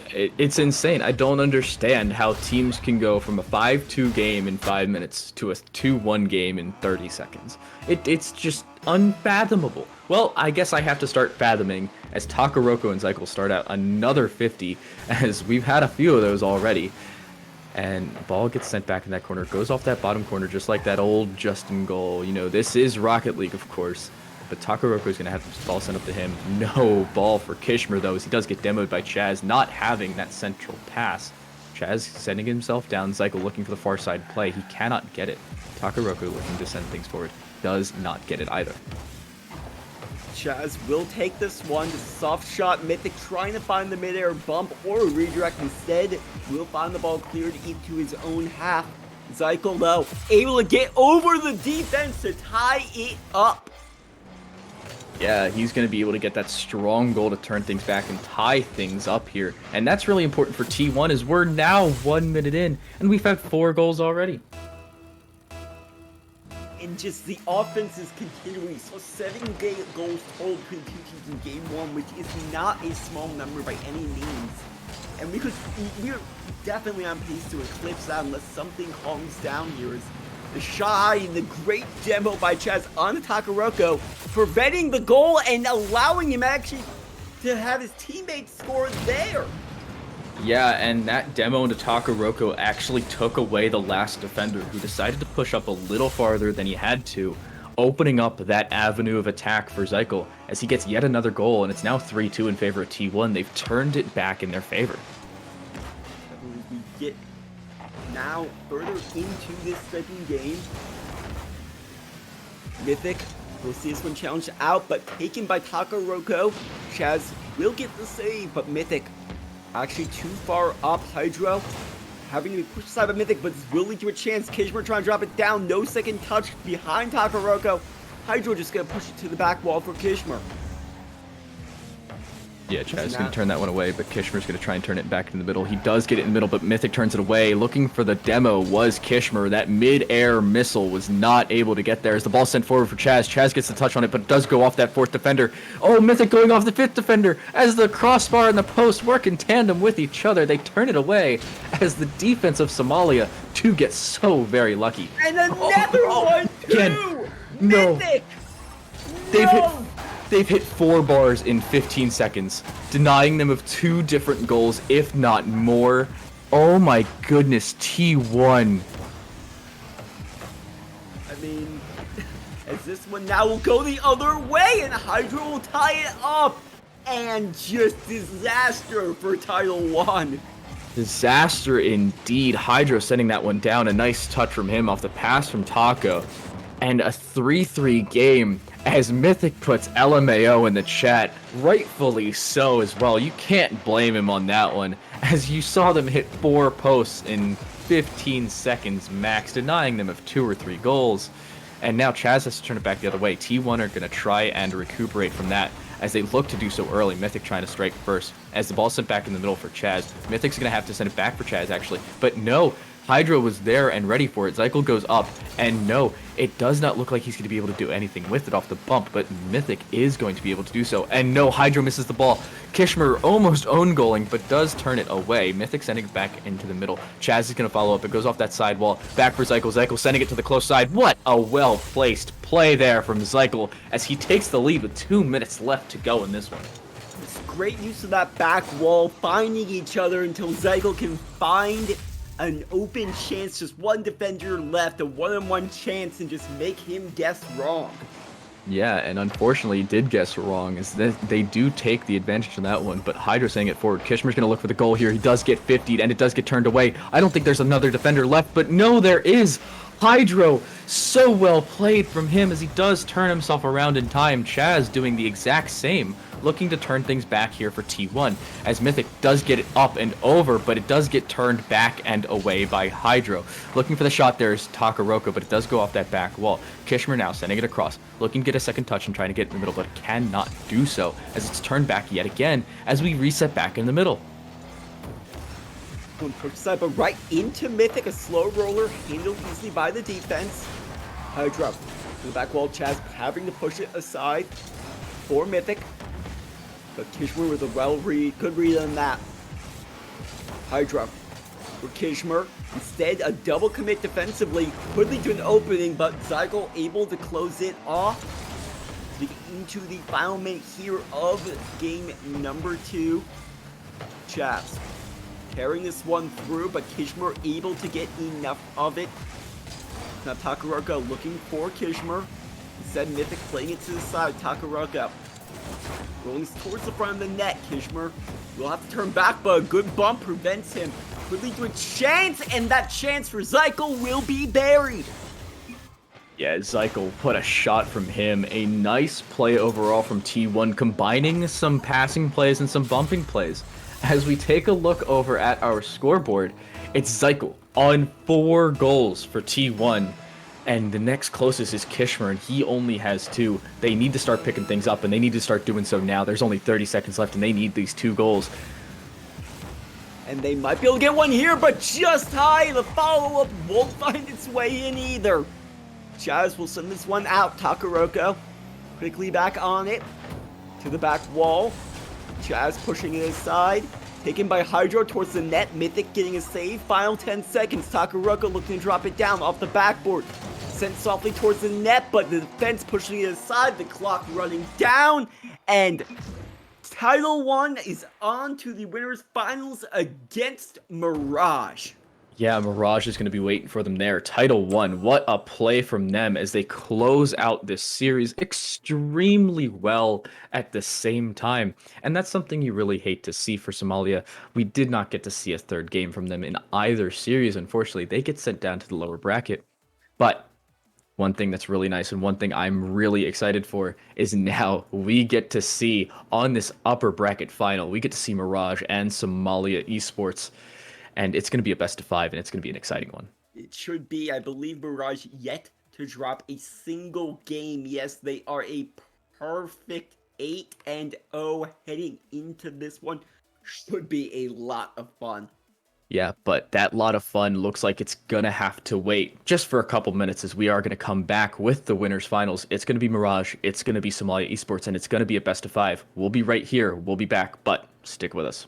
It's insane. I don't understand how teams can go from a 5-2 game in 5 minutes to a 2-1 game in 30 seconds. It's just unfathomable. Well, I guess I have to start fathoming as Takaroko and Zykel start out another 50, as we've had a few of those already. And the ball gets sent back in that corner, goes off that bottom corner just like that old Justin goal. You know, this is Rocket League, of course. But Takaroko is going to have this ball sent up to him. No ball for Kishmer, though, as he does get demoed by Chaz, not having that central pass. Chaz sending himself down. Zykel looking for the far side play. He cannot get it. Takaroko looking to send things forward. Does not get it either. Chaz will take this one. The soft shot. Mythic trying to find the midair bump or a redirect instead. Will find the ball cleared into his own half. Zykel, though, able to get over the defense to tie it up. Yeah, he's going to be able to get that strong goal to turn things back and tie things up here. And that's really important for T1 as we're now 1 minute in and we've had 4 goals already. And just the offense is continuing. So 7 goals total between two teams in game 1, which is not a small number by any means. And we're definitely on pace to eclipse that unless something calms down here. As the shy and the great demo by Chaz on Takaroko, preventing the goal and allowing him actually to have his teammates score there. Yeah, and that demo into Takaroko actually took away the last defender, who decided to push up a little farther than he had to, opening up that avenue of attack for Zykel as he gets yet another goal, and it's now 3-2 in favor of T1. They've turned it back in their favor. We get now further into this second game. Mythic will see this one challenged out, but taken by Takaroko. Chaz will get the save, but Mythic actually too far up. Hydro having to be pushed aside by Mythic, but will lead to a chance. Kishmer trying to drop it down. No second touch behind Takaroko. Hydro just going to push it to the back wall for Kishmer. Yeah, Chaz going to turn that one away, but Kishmer's going to try and turn it back in the middle. He does get it in the middle, but Mythic turns it away. Looking for the demo was Kishmer. That mid-air missile was not able to get there as the ball sent forward for Chaz. Chaz gets the touch on it, but does go off that 4th defender. Oh, Mythic going off the 5th defender as the crossbar and the post work in tandem with each other. They turn it away as the defense of Somalia too gets so very lucky. And another one, too! Again, no. Mythic! They've hit 4 bars in 15 seconds, denying them of 2 different goals, if not more. Oh my goodness, T1. I mean, as this one now will go the other way, and Hydro will tie it up. And just disaster for Title 1. Disaster indeed. Hydro sending that one down. A nice touch from him off the pass from Taco. And a 3-3 game as Mythic puts LMAO in the chat. Rightfully so as well. You can't blame him on that one, as you saw them hit 4 posts in 15 seconds max, denying them of 2 or 3 goals. And now Chaz has to turn it back the other way. T1 are going to try and recuperate from that as they look to do so early. Mythic trying to strike first as the ball's sent back in the middle for Chaz. Mythic's going to have to send it back for Chaz, actually. But no, Hydro was there and ready for it. Zykel goes up, and no, it does not look like he's going to be able to do anything with it off the bump, but Mythic is going to be able to do so. And no, Hydro misses the ball. Kishmer almost own goaling, but does turn it away. Mythic sending it back into the middle. Chaz is going to follow up. It goes off that side wall. Back for Zykel. Zykel sending it to the close side. What a well-placed play there from Zykel as he takes the lead with 2 minutes left to go in this one. It's great use of that back wall, finding each other until Zykel can find an open chance, just one defender left, a one-on-one chance, and just make him guess wrong. Yeah, and unfortunately he did guess wrong, as they do take the advantage on that one, but Hydro saying it forward. Kishmer's going to look for the goal here. He does get 50'd, and it does get turned away. I don't think there's another defender left, but no, there is. Hydro, so well played from him as he does turn himself around in time. Chaz doing the exact same, looking to turn things back here for T1, as Mythic does get it up and over, but it does get turned back and away by Hydro. Looking for the shot there is Takaroko, but it does go off that back wall. Kishmer now sending it across, looking to get a second touch and trying to get in the middle, but cannot do so, as it's turned back yet again, as we reset back in the middle. One push side, but right into Mythic, a slow roller handled easily by the defense. Hydra to the back wall, Chaz having to push it aside for Mythic. But Kishmer with a good read on that. Hydra for Kishmer. Instead, a double commit defensively could lead to an opening, but Zygle able to close it off. To get into the final minute here of game number 2. Chaz carrying this one through, but Kishmer able to get enough of it. Now Takaroka looking for Kishmer. Instead, Mythic playing it to the side. Takaroka rolling towards the front of the net. Kishmer will have to turn back, but a good bump prevents him. Could lead to a chance, and that chance for Zykel will be buried. Yeah, Zykel, what a shot from him. A nice play overall from T1, combining some passing plays and some bumping plays. As we take a look over at our scoreboard, it's Zykel on 4 goals for T1. And the next closest is Kishmer, and he only has 2. They need to start picking things up, and they need to start doing so now. There's only 30 seconds left, and they need these 2 goals. And they might be able to get one here, but just high. The follow-up won't find its way in either. Chaz will send this one out. Takaroka quickly back on it to the back wall. Chaz pushing it aside. Taken by Hydro towards the net. Mythic getting a save. Final 10 seconds. Takaroka looking to drop it down off the backboard. Sent softly towards the net, but the defense pushing it aside. The clock running down. And Title 1 is on to the winners finals against Mirage. Yeah, Mirage is going to be waiting for them there. Title 1, what a play from them as they close out this series extremely well at the same time. And that's something you really hate to see for Somalia. We did not get to see a third game from them in either series, unfortunately. They get sent down to the lower bracket. But one thing that's really nice and one thing I'm really excited for is now we get to see on this upper bracket final, we get to see Mirage and Somalia Esports. And it's going to be a best of 5, and it's going to be an exciting one. It should be. I believe Mirage yet to drop a single game. Yes, they are a perfect 8-0 heading into this one. Should be a lot of fun. Yeah, but that lot of fun looks like it's going to have to wait just for a couple minutes as we are going to come back with the winners finals. It's going to be Mirage, it's going to be Somalia Esports, and it's going to be a best of 5. We'll be right here. We'll be back, but stick with us.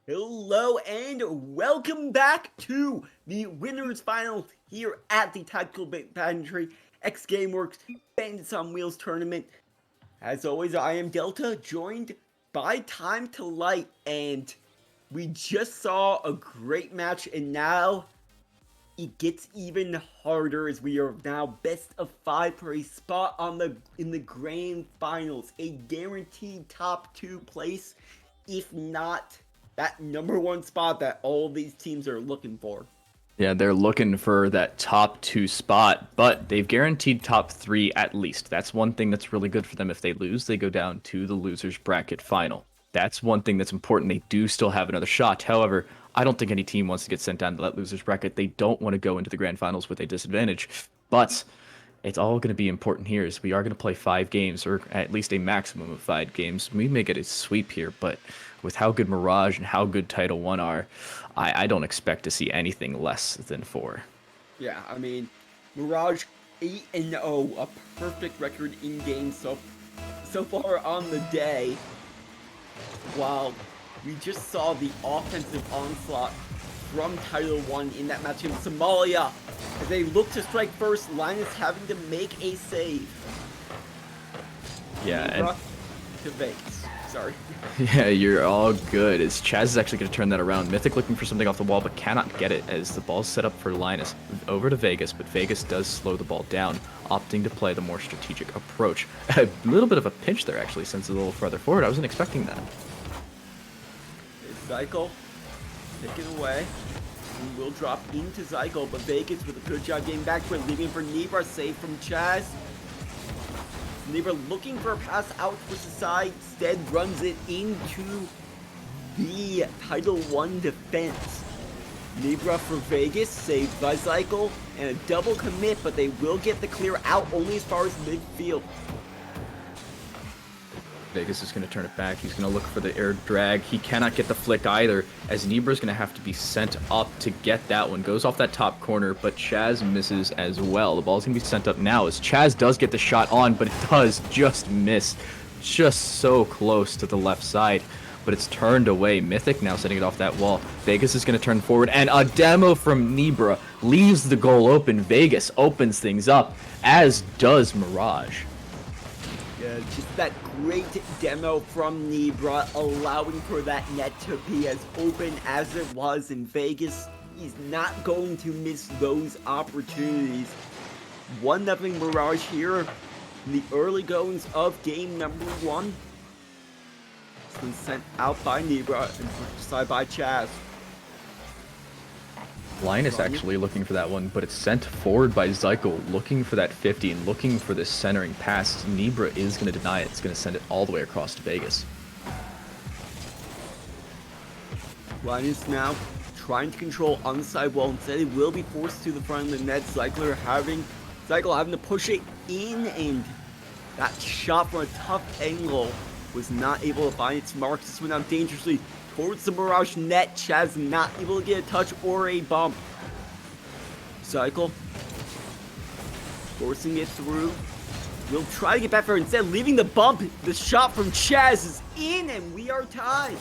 Hello and welcome back to the winners finals here at the Tactical Banditry X GameWorks Bandits on Wheels tournament. As always, I am Delta, joined by Time to Light, and we just saw a great match, and now it gets even harder as we are now best of 5 for a spot in the grand finals, a guaranteed top 2 place, if not that number 1 spot that all these teams are looking for. Yeah, they're looking for that top 2 spot, but they've guaranteed top 3 at least. That's one thing that's really good for them. If they lose, they go down to the losers bracket final. That's one thing that's important. They do still have another shot. However, I don't think any team wants to get sent down to that losers bracket. They don't want to go into the grand finals with a disadvantage. But it's all going to be important here is we are going to play 5 games, or at least a maximum of 5 games. We may get a sweep here, but with how good Mirage and how good Title 1 are, I don't expect to see anything less than 4. Yeah, I mean, Mirage 8-0, a perfect record in games so far on the day. While we just saw the offensive onslaught from Title 1 in that match in Somalia. As they look to strike first, Linus having to make a save. Yeah, and to Vegas. Sorry. yeah, you're all good. As Chaz is actually going to turn that around. Mythic looking for something off the wall, but cannot get it as the ball's set up for Linus. Over to Vegas, but Vegas does slow the ball down, opting to play the more strategic approach. A little bit of a pinch there, actually, since it's a little further forward. I wasn't expecting that. Zykel taken away. We will drop into Zykel, but Vegas with a good job getting back to it, leaving for Nebra, save from Chaz. Nebra looking for a pass out towards the side, instead runs it into the Title 1 defense. Nebra for Vegas, saved by Zykel, and a double commit, but they will get the clear out only as far as midfield. Vegas is going to turn it back. He's going to look for the air drag. He cannot get the flick either, as Nebra's going to have to be sent up to get that one. Goes off that top corner, but Chaz misses as well. The ball's going to be sent up now, as Chaz does get the shot on, but it does just miss. Just so close to the left side, but it's turned away. Mythic now setting it off that wall. Vegas is going to turn forward, and a demo from Nebra leaves the goal open. Vegas opens things up, as does Mirage. Yeah, just that great demo from Nebra, allowing for that net to be as open as it was in Vegas. He's not going to miss those opportunities. 1-0 Mirage here in the early goings of game number 1. It's been sent out by Nebra and pushed aside by Chaz. Linus actually looking for that one, but it's sent forward by Zykel, looking for that 50 and looking for this centering pass. Nebra is going to deny it. It's going to send it all the way across to Vegas. Linus now trying to control on the side wall. Instead, he will be forced to the front of the net. Zykel having to push it in, and that shot from a tough angle was not able to find its mark. This went out dangerously towards the Mirage net. Chaz not able to get a touch or a bump. Zykel forcing it through. We'll try to get back for it. Instead, leaving the bump. The shot from Chaz is in, and we are tied.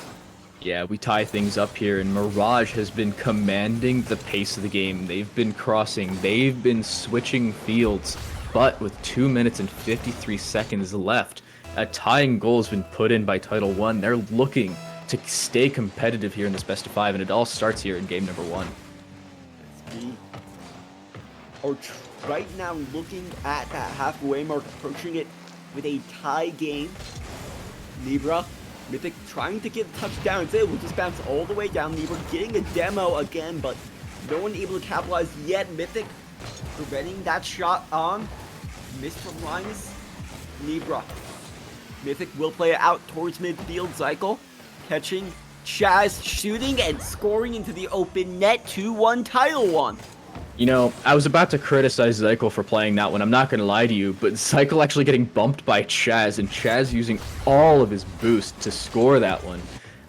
Yeah, we tie things up here, and Mirage has been commanding the pace of the game. They've been crossing, they've been switching fields, but with 2 minutes and 53 seconds left, a tying goal has been put in by Title 1. They're looking to stay competitive here in this best of 5, and it all starts here in game number 1. We are right now looking at that halfway mark, approaching it with a tie game. Nebra, Mythic trying to get a touchdown. Instead, will just bounce all the way down. Nebra getting a demo again, but no one able to capitalize yet. Mythic preventing that shot on. Missed from Linus. Nebra. Mythic will play it out towards midfield. Zykel catching. Chaz shooting and scoring into the open net. 2-1 Title 1. You know, I was about to criticize Zykel for playing that one, I'm not going to lie to you, but Zykel actually getting bumped by Chaz, and Chaz using all of his boost to score that one,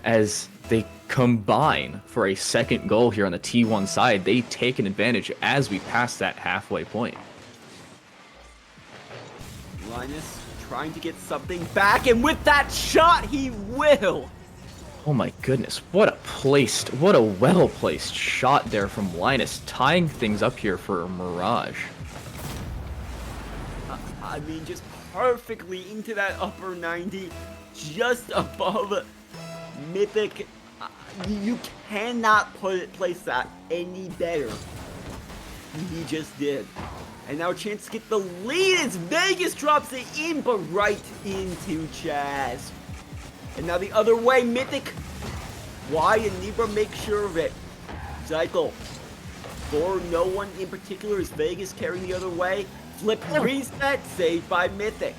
as they combine for a second goal here on the T1 side. They take an advantage as we pass that halfway point. Linus trying to get something back, and with that shot, he will. Oh my goodness, what a well-placed shot there from Linus, tying things up here for Mirage. I mean, just perfectly into that upper 90, just above Mythic. You cannot place that any better. He just did. And now a chance to get the lead as Vegas drops it in, but right into Chaz. And now the other way, Mythic. Why? And Nebra makes sure of it. Cycle. For no one in particular is Vegas carrying the other way. Flip reset, saved by Mythic.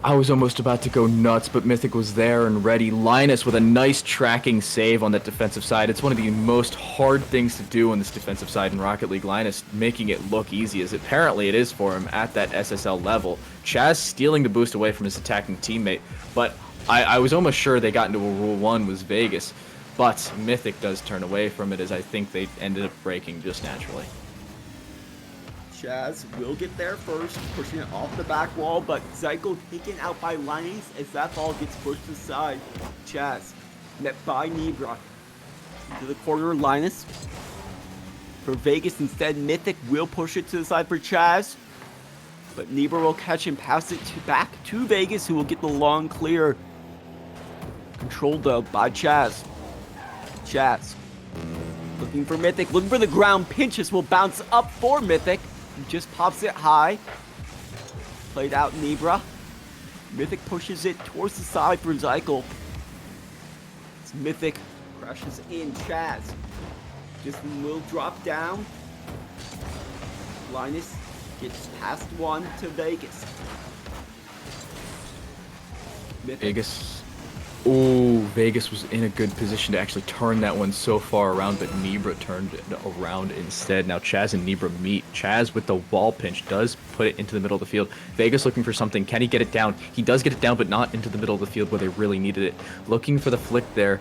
I was almost about to go nuts, but Mythic was there and ready. Linus with a nice tracking save on that defensive side. It's one of the most hard things to do on this defensive side in Rocket League. Linus making it look easy, as apparently it is for him at that SSL level. Chaz stealing the boost away from his attacking teammate, but I was almost sure they got into a Rule 1 was Vegas, but Mythic does turn away from it, as I think they ended up breaking just naturally. Chaz will get there first, pushing it off the back wall, but Zyko taken out by Linus as that ball gets pushed aside. Chaz, met by Nebra. Into the corner, Linus. For Vegas instead, Mythic will push it to the side for Chaz. But Nebra will catch and pass it back to Vegas, who will get the long clear. Controlled though by Chaz. Chaz. Looking for Mythic, looking for the ground. Pinches will bounce up for Mythic. Just pops it high. Played out Nebra. Mythic pushes it towards the side for Zykel. As Mythic crashes in. Chaz just will drop down. Linus gets past one to Vegas. Mythic. Vegas. Oh, Vegas was in a good position to actually turn that one so far around, but Nebra turned it around instead. Now Chaz and Nebra meet. Chaz with the wall pinch does put it into the middle of the field. Vegas looking for something. Can he get it down? He does get it down, but not into the middle of the field where they really needed it. Looking for the flick there,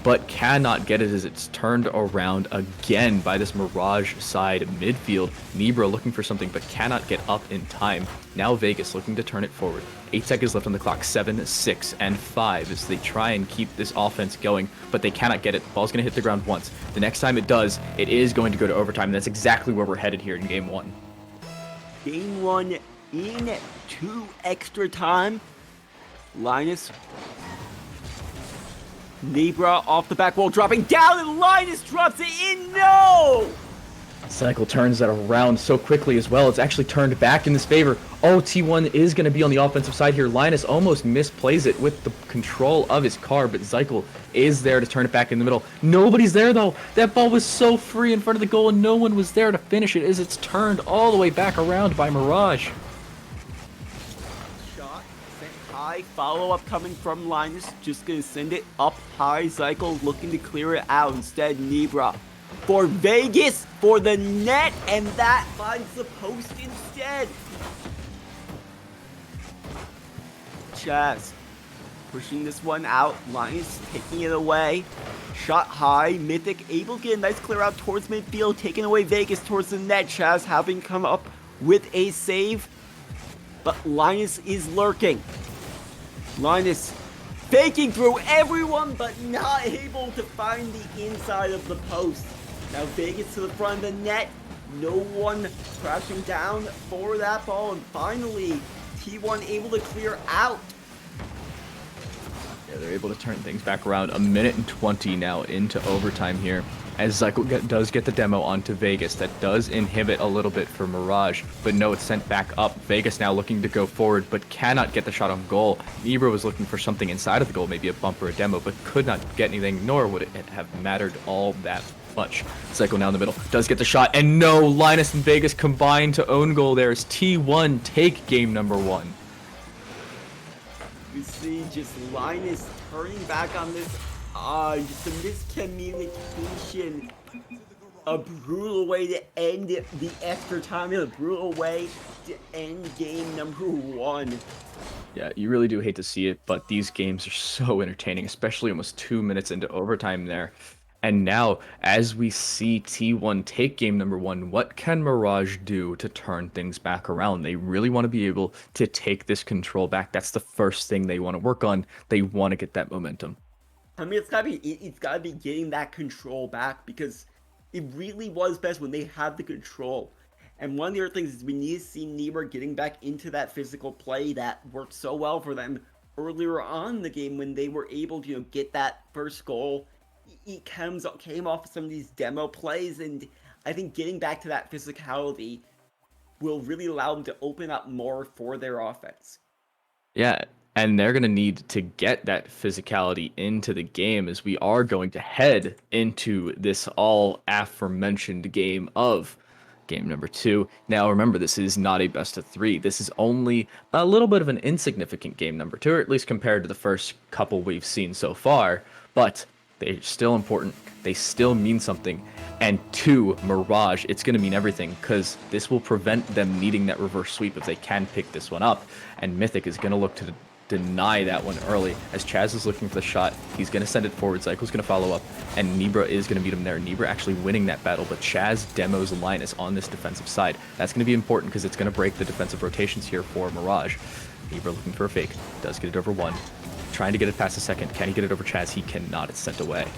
but cannot get it as it's turned around again by this Mirage side midfield. Nebra looking for something, but cannot get up in time. Now Vegas looking to turn it forward. 8 seconds left on the clock. 7, 6, and 5 as they try and keep this offense going, but they cannot get it. The ball's going to hit the ground once. The next time it does, it is going to go to overtime, and that's exactly where we're headed here in Game 1. Game 1 in 2 extra time. Linus. Nebra off the back wall, dropping down, and Linus drops it in. No! Cycle turns that around so quickly as well. It's actually turned back in his favor. Oh, T1 is going to be on the offensive side here. Linus almost misplays it with the control of his car, but Zykel is there to turn it back in the middle. Nobody's there, though. That ball was so free in front of the goal, and no one was there to finish it as it's turned all the way back around by Mirage. Shot sent high. Follow-up coming from Linus. Just going to send it up high. Zykel looking to clear it out. Instead, Nebra for Vegas for the net, and that finds the post instead. Chaz pushing this one out. Linus taking it away. Shot high. Mythic able to get a nice clear out towards midfield, taking away Vegas towards the net. Chaz having come up with a save, but Linus is lurking. Linus faking through everyone, but not able to find the inside of the post. Now Vegas to the front of the net. No one crashing down for that ball. And finally, T1 able to clear out. Yeah, they're able to turn things back around. 1:20 now into overtime here. As Zykel does get the demo onto Vegas. That does inhibit a little bit for Mirage. But no, it's sent back up. Vegas now looking to go forward, but cannot get the shot on goal. Nebra was looking for something inside of the goal, maybe a bump or a demo, but could not get anything, nor would it have mattered all that much. Zykel now in the middle. Does get the shot, and no, Linus and Vegas combine to own goal there as T1 take game number 1. We see just Linus turning back on this. Just a miscommunication. A brutal way to end the extra time. A brutal way to end game number 1. Yeah, you really do hate to see it, but these games are so entertaining, especially almost 2 minutes into overtime there. And now, as we see T1 take game number 1, what can Mirage do to turn things back around? They really want to be able to take this control back. That's the first thing they want to work on. They want to get that momentum. I mean, it's gotta be getting that control back, because it really was best when they had the control. And one of the other things is we need to see Niebuhr getting back into that physical play that worked so well for them earlier on in the game when they were able to, get that first goal. It came off of some of these demo plays, and I think getting back to that physicality will really allow them to open up more for their offense. Yeah, and they're going to need to get that physicality into the game, as we are going to head into this all aforementioned game of game number 2. Now, remember, this is not a best of 3. This is only a little bit of an insignificant game number 2, or at least compared to the first couple we've seen so far, but they're still important. They still mean something. And 2, Mirage, it's going to mean everything, because this will prevent them needing that reverse sweep if they can pick this one up. And Mythic is going to look to deny that one early. As Chaz is looking for the shot, he's going to send it forward. Zyko's going to follow up, and Nebra is going to meet him there. Nebra actually winning that battle, but Chaz demos Linus on this defensive side. That's going to be important, because it's going to break the defensive rotations here for Mirage. Nebra looking for a fake. Does get it over 1. Trying to get it past the second. Can he get it over Chaz? He cannot. It's sent away.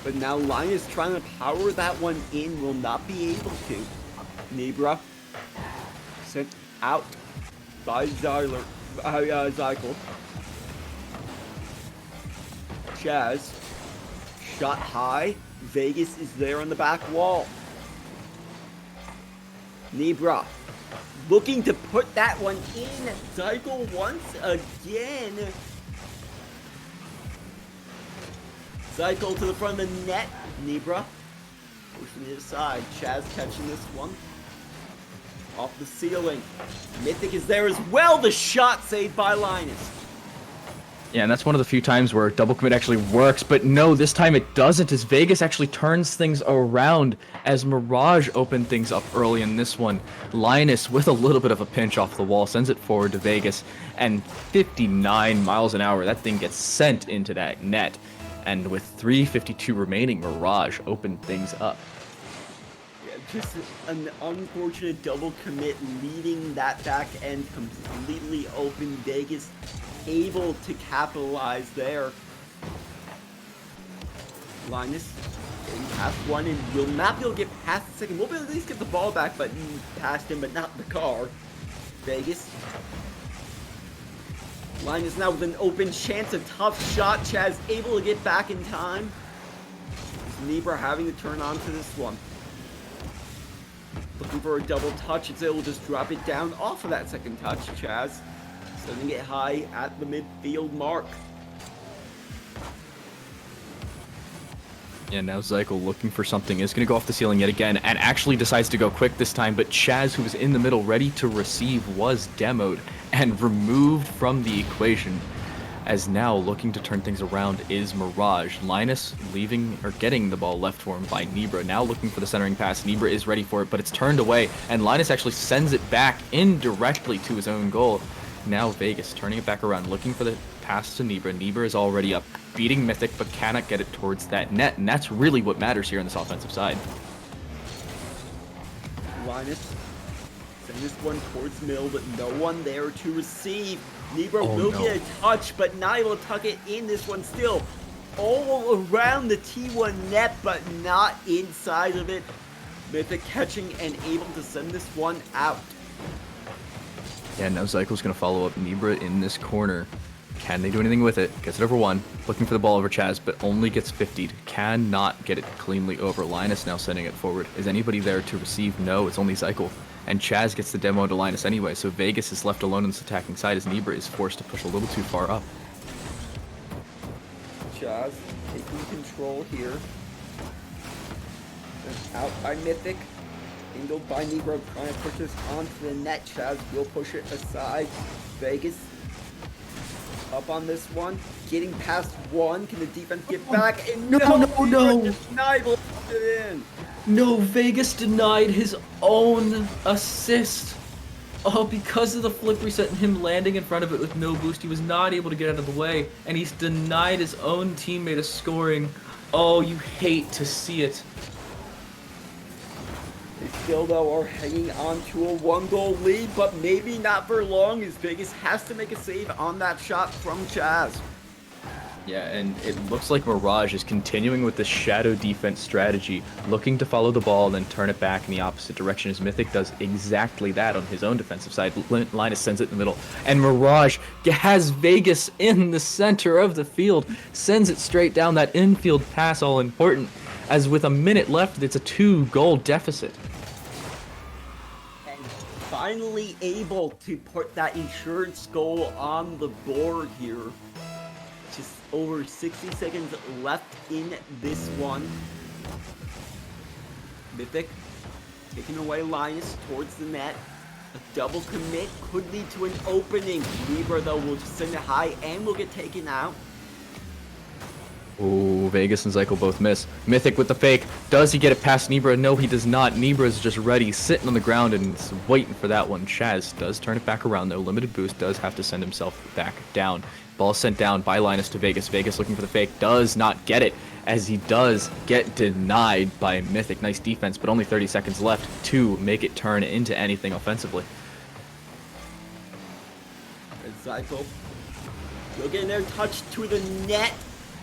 But now Linus trying to power that one in, will not be able to. Nebra sent out by Zykel. Chaz shot high. Vegas is there on the back wall. Nebra looking to put that one in. Zykel once again. Zykel to the front of the net. Nebra pushing it aside. Chaz catching this one. Off the ceiling. Mythic is there as well. The shot saved by Linus. Yeah, and that's one of the few times where double commit actually works, but no, this time it doesn't, as Vegas actually turns things around as Mirage opened things up early in this one. Linus, with a little bit of a pinch off the wall, sends it forward to Vegas, and 59 miles an hour, that thing gets sent into that net. And with 3:52 remaining, Mirage opened things up. Yeah, just an unfortunate double commit leading that back end completely open. Vegas able to capitalize there. Linus getting past one and will not be able to get past the second. We'll be able to at least get the ball back, but past him, but not the car. Vegas. Linus now with an open chance, a tough shot. Chaz able to get back in time. Nebra having to turn on to this one. Looking for a double touch. It's able to just drop it down off of that second touch. Chaz sending it high at the midfield mark. Yeah, now Zykel looking for something, is going to go off the ceiling yet again, and actually decides to go quick this time, but Chaz, who was in the middle ready to receive, was demoed and removed from the equation, as now looking to turn things around is Mirage. Linus leaving, or getting the ball left for him by Nebra, now looking for the centering pass. Nebra is ready for it, but it's turned away, and Linus actually sends it back indirectly to his own goal. Now Vegas turning it back around, looking for the pass to Nebra. Nebra is already up, beating Mythic, but cannot get it towards that net, and that's really what matters here on this offensive side. Linus send this one towards middle, but no one there to receive. Nebra will get a touch, but not able to tuck it in. This one still all around the T1 net, but not inside of it. Mythic catching and able to send this one out. Yeah, now Zykel's going to follow up Nebra in this corner. Can they do anything with it? Gets it over 1, looking for the ball over Chaz, but only gets 50'd. Cannot get it cleanly over. Linus now sending it forward. Is anybody there to receive? No, it's only Zykel. And Chaz gets the demo to Linus anyway, so Vegas is left alone on this attacking side as Nebra is forced to push a little too far up. Chaz taking control here. Out by Mythic. Angled by Nebra, trying to push this onto the net. Chaz will push it aside. Vegas up on this one. Getting past one. Can the defense get back? And no! Not able to put it in. No, Vegas denied his own assist. Oh, because of the flick reset and him landing in front of it with no boost, he was not able to get out of the way, and he's denied his own teammate a scoring. Oh, you hate to see it. They still, though, are hanging on to a 1-goal lead, but maybe not for long, as Vegas has to make a save on that shot from Chaz. Yeah, and it looks like Mirage is continuing with the shadow defense strategy, looking to follow the ball and then turn it back in the opposite direction, as Mythic does exactly that on his own defensive side. Linus sends it in the middle, and Mirage has Vegas in the center of the field, sends it straight down that infield pass, all important, as with a minute left, it's a 2-goal deficit. And finally able to put that insurance goal on the board here. Just over 60 seconds left in this one. Mythic taking away Linus towards the net. A double commit could lead to an opening. Libra, though, will just send it high and will get taken out. Ooh, Vegas and Zykel both miss. Mythic with the fake. Does he get it past Nebra? No, he does not. Nebra is just ready, sitting on the ground and waiting for that one. Chaz does turn it back around, though. Limited boost does have to send himself back down. Ball sent down by Linus to Vegas. Vegas looking for the fake. Does not get it, as he does get denied by Mythic. Nice defense, but only 30 seconds left to make it turn into anything offensively. And Zykel will get in there, touch to the net.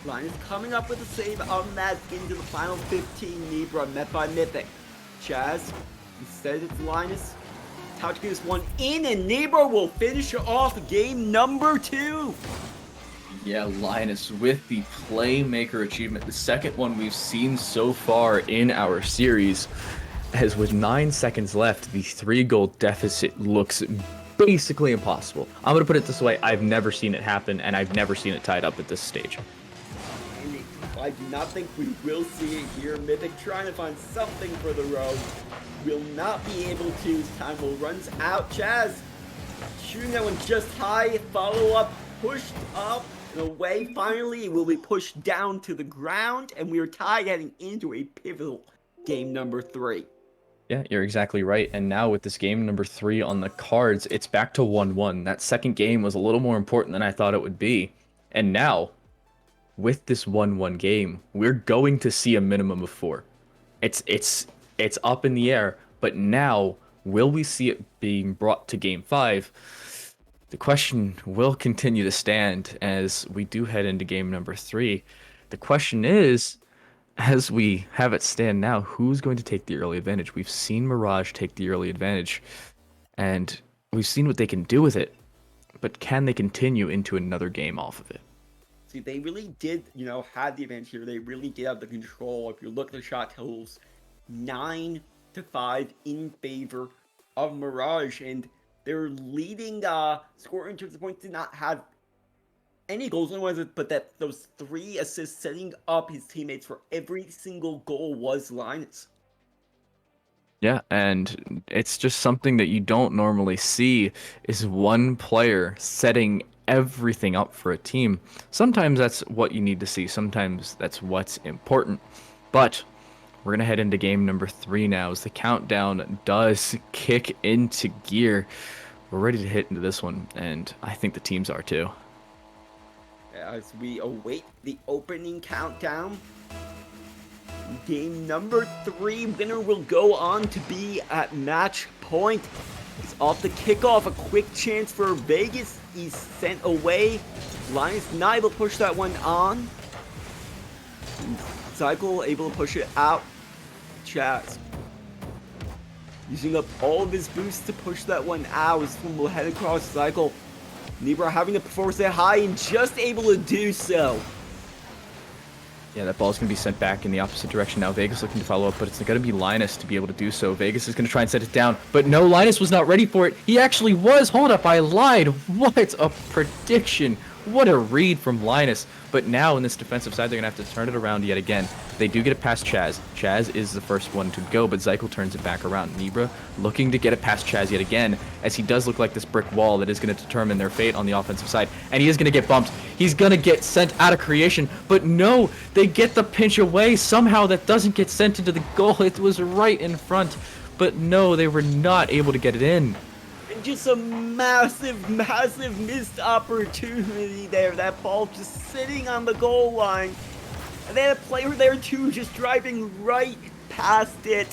Linus coming up with a save on that, getting to the final 15. Nebra met by Mythic. Chaz, instead it's Linus. Touch this one in, and Nebra will finish off game number 2. Yeah, Linus with the Playmaker achievement, the second one we've seen so far in our series. As with 9 seconds left, the 3-goal deficit looks basically impossible. I'm going to put it this way, I've never seen it happen, and I've never seen it tied up at this stage. And I do not think we will see it here. Mythic trying to find something for the road. Will not be able to. Time will runs out. Chaz shooting that one just high. Follow up, pushed up and away. Finally, it will be pushed down to the ground, and we are tied heading into a pivotal game number 3. Yeah, you're exactly right. And now with this game number 3 on the cards, it's back to 1-1. That second game was a little more important than I thought it would be. And now, with this 1-1 game, we're going to see a minimum of 4. It's up in the air, but now, will we see it being brought to game 5? The question will continue to stand as we do head into game number 3. The question is, as we have it stand now, who's going to take the early advantage? We've seen Mirage take the early advantage, and we've seen what they can do with it, but can they continue into another game off of it? See, they really did, have the advantage here. They really did have the control. If you look at the shot totals, 9-5 in favor of Mirage, and their leading scorer in terms of points did not have any goals, but that those 3 assists setting up his teammates for every single goal was Linus. Yeah, and it's just something that you don't normally see, is one player setting everything up for a team. Sometimes that's what you need to see. Sometimes that's what's important. But we're going to head into game number 3 now as the countdown does kick into gear. We're ready to hit into this one, and I think the teams are too. As we await the opening countdown, game number 3, winner will go on to be at match point. It's off the kickoff, a quick chance for Vegas. He's sent away. Linus not able to push that one on. Zykel able to push it out. Chaz using up all of his boosts to push that one out. This one will head across Zykel. Nebra having to force it high and just able to do so. Yeah, that ball's going to be sent back in the opposite direction now. Vegas looking to follow up, but it's going to be Linus to be able to do so. Vegas is going to try and set it down, but no, Linus was not ready for it. He actually was. Hold up, I lied. What a prediction. What a read from Linus. But now in this defensive side, they're going to have to turn it around yet again. They do get it past Chaz. Chaz is the first one to go, but Zykel turns it back around. Nebra looking to get it past Chaz yet again, as he does look like this brick wall that is going to determine their fate on the offensive side. And he is going to get bumped. He's going to get sent out of creation. But no, they get the pinch away. Somehow that doesn't get sent into the goal. It was right in front. But no, they were not able to get it in. And just a massive, massive missed opportunity there. That ball just sitting on the goal line. And they had a player there too, just driving right past it.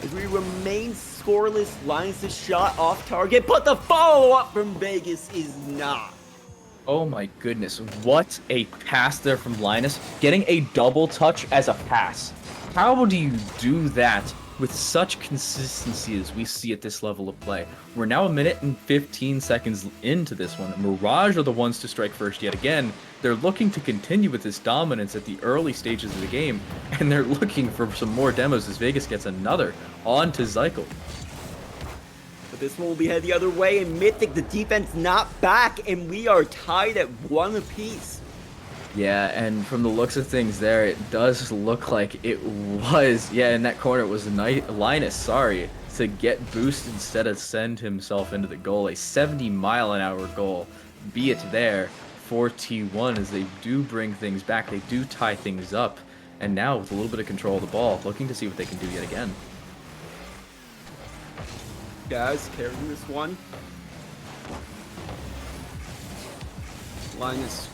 As we remain scoreless, Linus' shot off target, but the follow-up from Vegas is not. Oh my goodness, what a pass there from Linus. Getting a double touch as a pass. How do you do that with such consistency as we see at this level of play? We're now 1 minute and 15 seconds into this one. Mirage are the ones to strike first yet again. They're looking to continue with this dominance at the early stages of the game, and they're looking for some more demos as Vegas gets another on to Zykel. But this one will be headed the other way, and Mythic, the defense not back, and we are tied at 1 apiece. Yeah, and from the looks of things there, it does look like it was, in that corner it was Linus, to get boost instead of send himself into the goal. A 70-mile-an-hour goal, be it there for T1 as they do bring things back, they do tie things up, and now with a little bit of control of the ball, looking to see what they can do yet again. Guys, carrying this one. Linus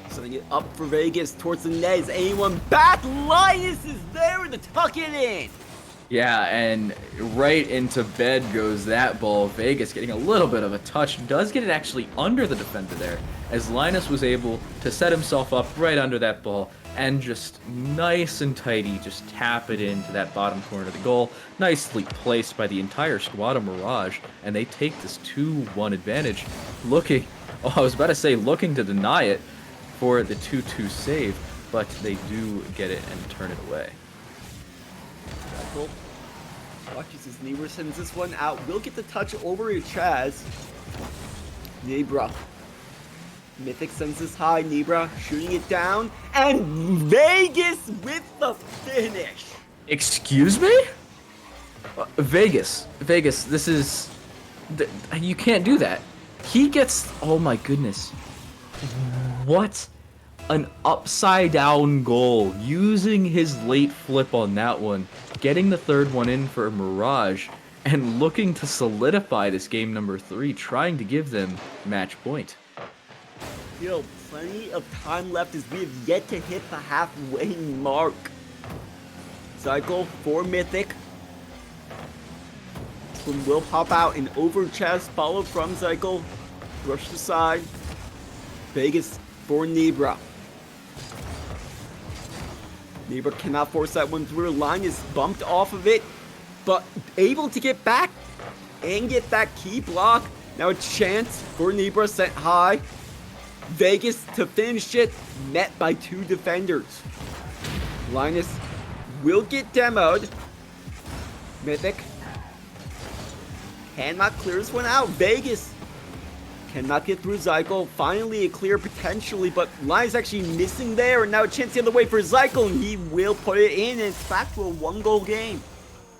setting it up for Vegas towards the net. Is anyone back? Linus is there to tuck it in. Yeah, and right into bed goes that ball. Vegas getting a little bit of a touch. Does get it actually under the defender there, as Linus was able to set himself up right under that ball and just nice and tidy, just tap it into that bottom corner of the goal. Nicely placed by the entire squad of Mirage, and they take this 2-1 advantage. Looking to deny it for the 2-2 save, but they do get it and turn it away. Cool. Watches as Nebra sends this one out. Will get the touch over to Chaz. Nebra. Mythic sends this high. Nebra shooting it down. And Vegas with the finish. Excuse me? Vegas, this is... You can't do that. He gets... Oh my goodness. What? An upside down goal, using his late flip on that one, getting the third one in for Mirage, and looking to solidify this game number 3, trying to give them match point. Still plenty of time left as we have yet to hit the halfway mark. Cycle for Mythic. This one will pop out and over Chaz, followed from Cycle. Brushed aside. Vegas for Nebra. Nebra cannot force that one through. Line is bumped off of it, but able to get back and get that key block. Now a chance for Nebra sent high. Vegas to finish it, met by 2 defenders. Linus will get demoed. Mythic cannot clear this one out. Vegas cannot get through Zykel. Finally a clear potentially, but Linus actually missing there, and now a chance the other way for Zykel, and he will put it in, and it's back to a 1-goal game.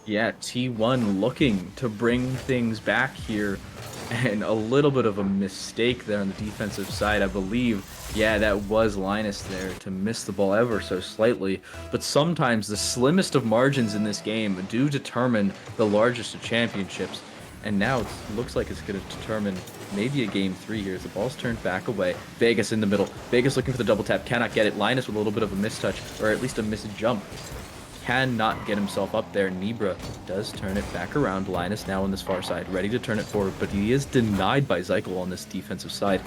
Yeah, T1 looking to bring things back here, and a little bit of a mistake there on the defensive side, I believe. Yeah, that was Linus there to miss the ball ever so slightly, but sometimes the slimmest of margins in this game do determine the largest of championships. And now it looks like it's going to determine maybe a game 3 here as the ball's turned back away. Vegas in the middle. Vegas looking for the double tap. Cannot get it. Linus with a little bit of a mistouch, or at least a missed jump. Cannot get himself up there. Nebra does turn it back around. Linus now on this far side, ready to turn it forward, but he is denied by Zykel on this defensive side.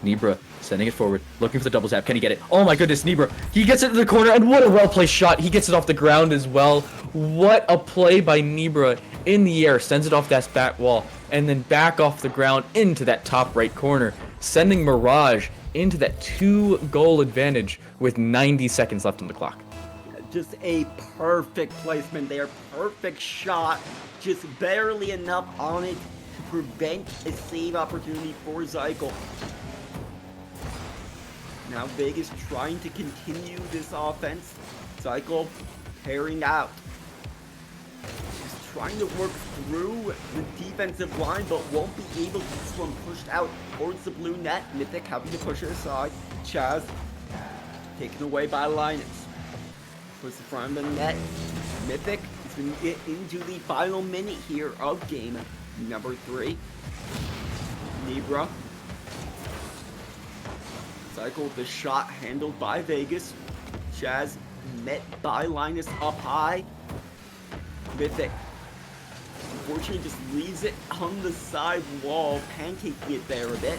Nebra sending it forward, looking for the double tap. Can he get it? Oh my goodness, Nebra. He gets it to the corner, and what a well-placed shot. He gets it off the ground as well. What a play by Nebra in the air. Sends it off that back wall, and then back off the ground into that top right corner, sending Mirage into that 2-goal advantage with 90 seconds left on the clock. Just a perfect placement there. Perfect shot. Just barely enough on it to prevent a save opportunity for Zykel. Now Vegas trying to continue this offense. Zykel pairing out. Just trying to work through the defensive line, but won't be able to get this one pushed out towards the blue net. Mythic having to push it aside. Chaz taken away by Linus. Puts the front of the net. Mythic is going to get into the final minute here of game number 3. Nebra. Cycle the shot handled by Vegas. Chaz met by Linus up high. Mythic, unfortunately, just leaves it on the side wall, pancaking it there a bit.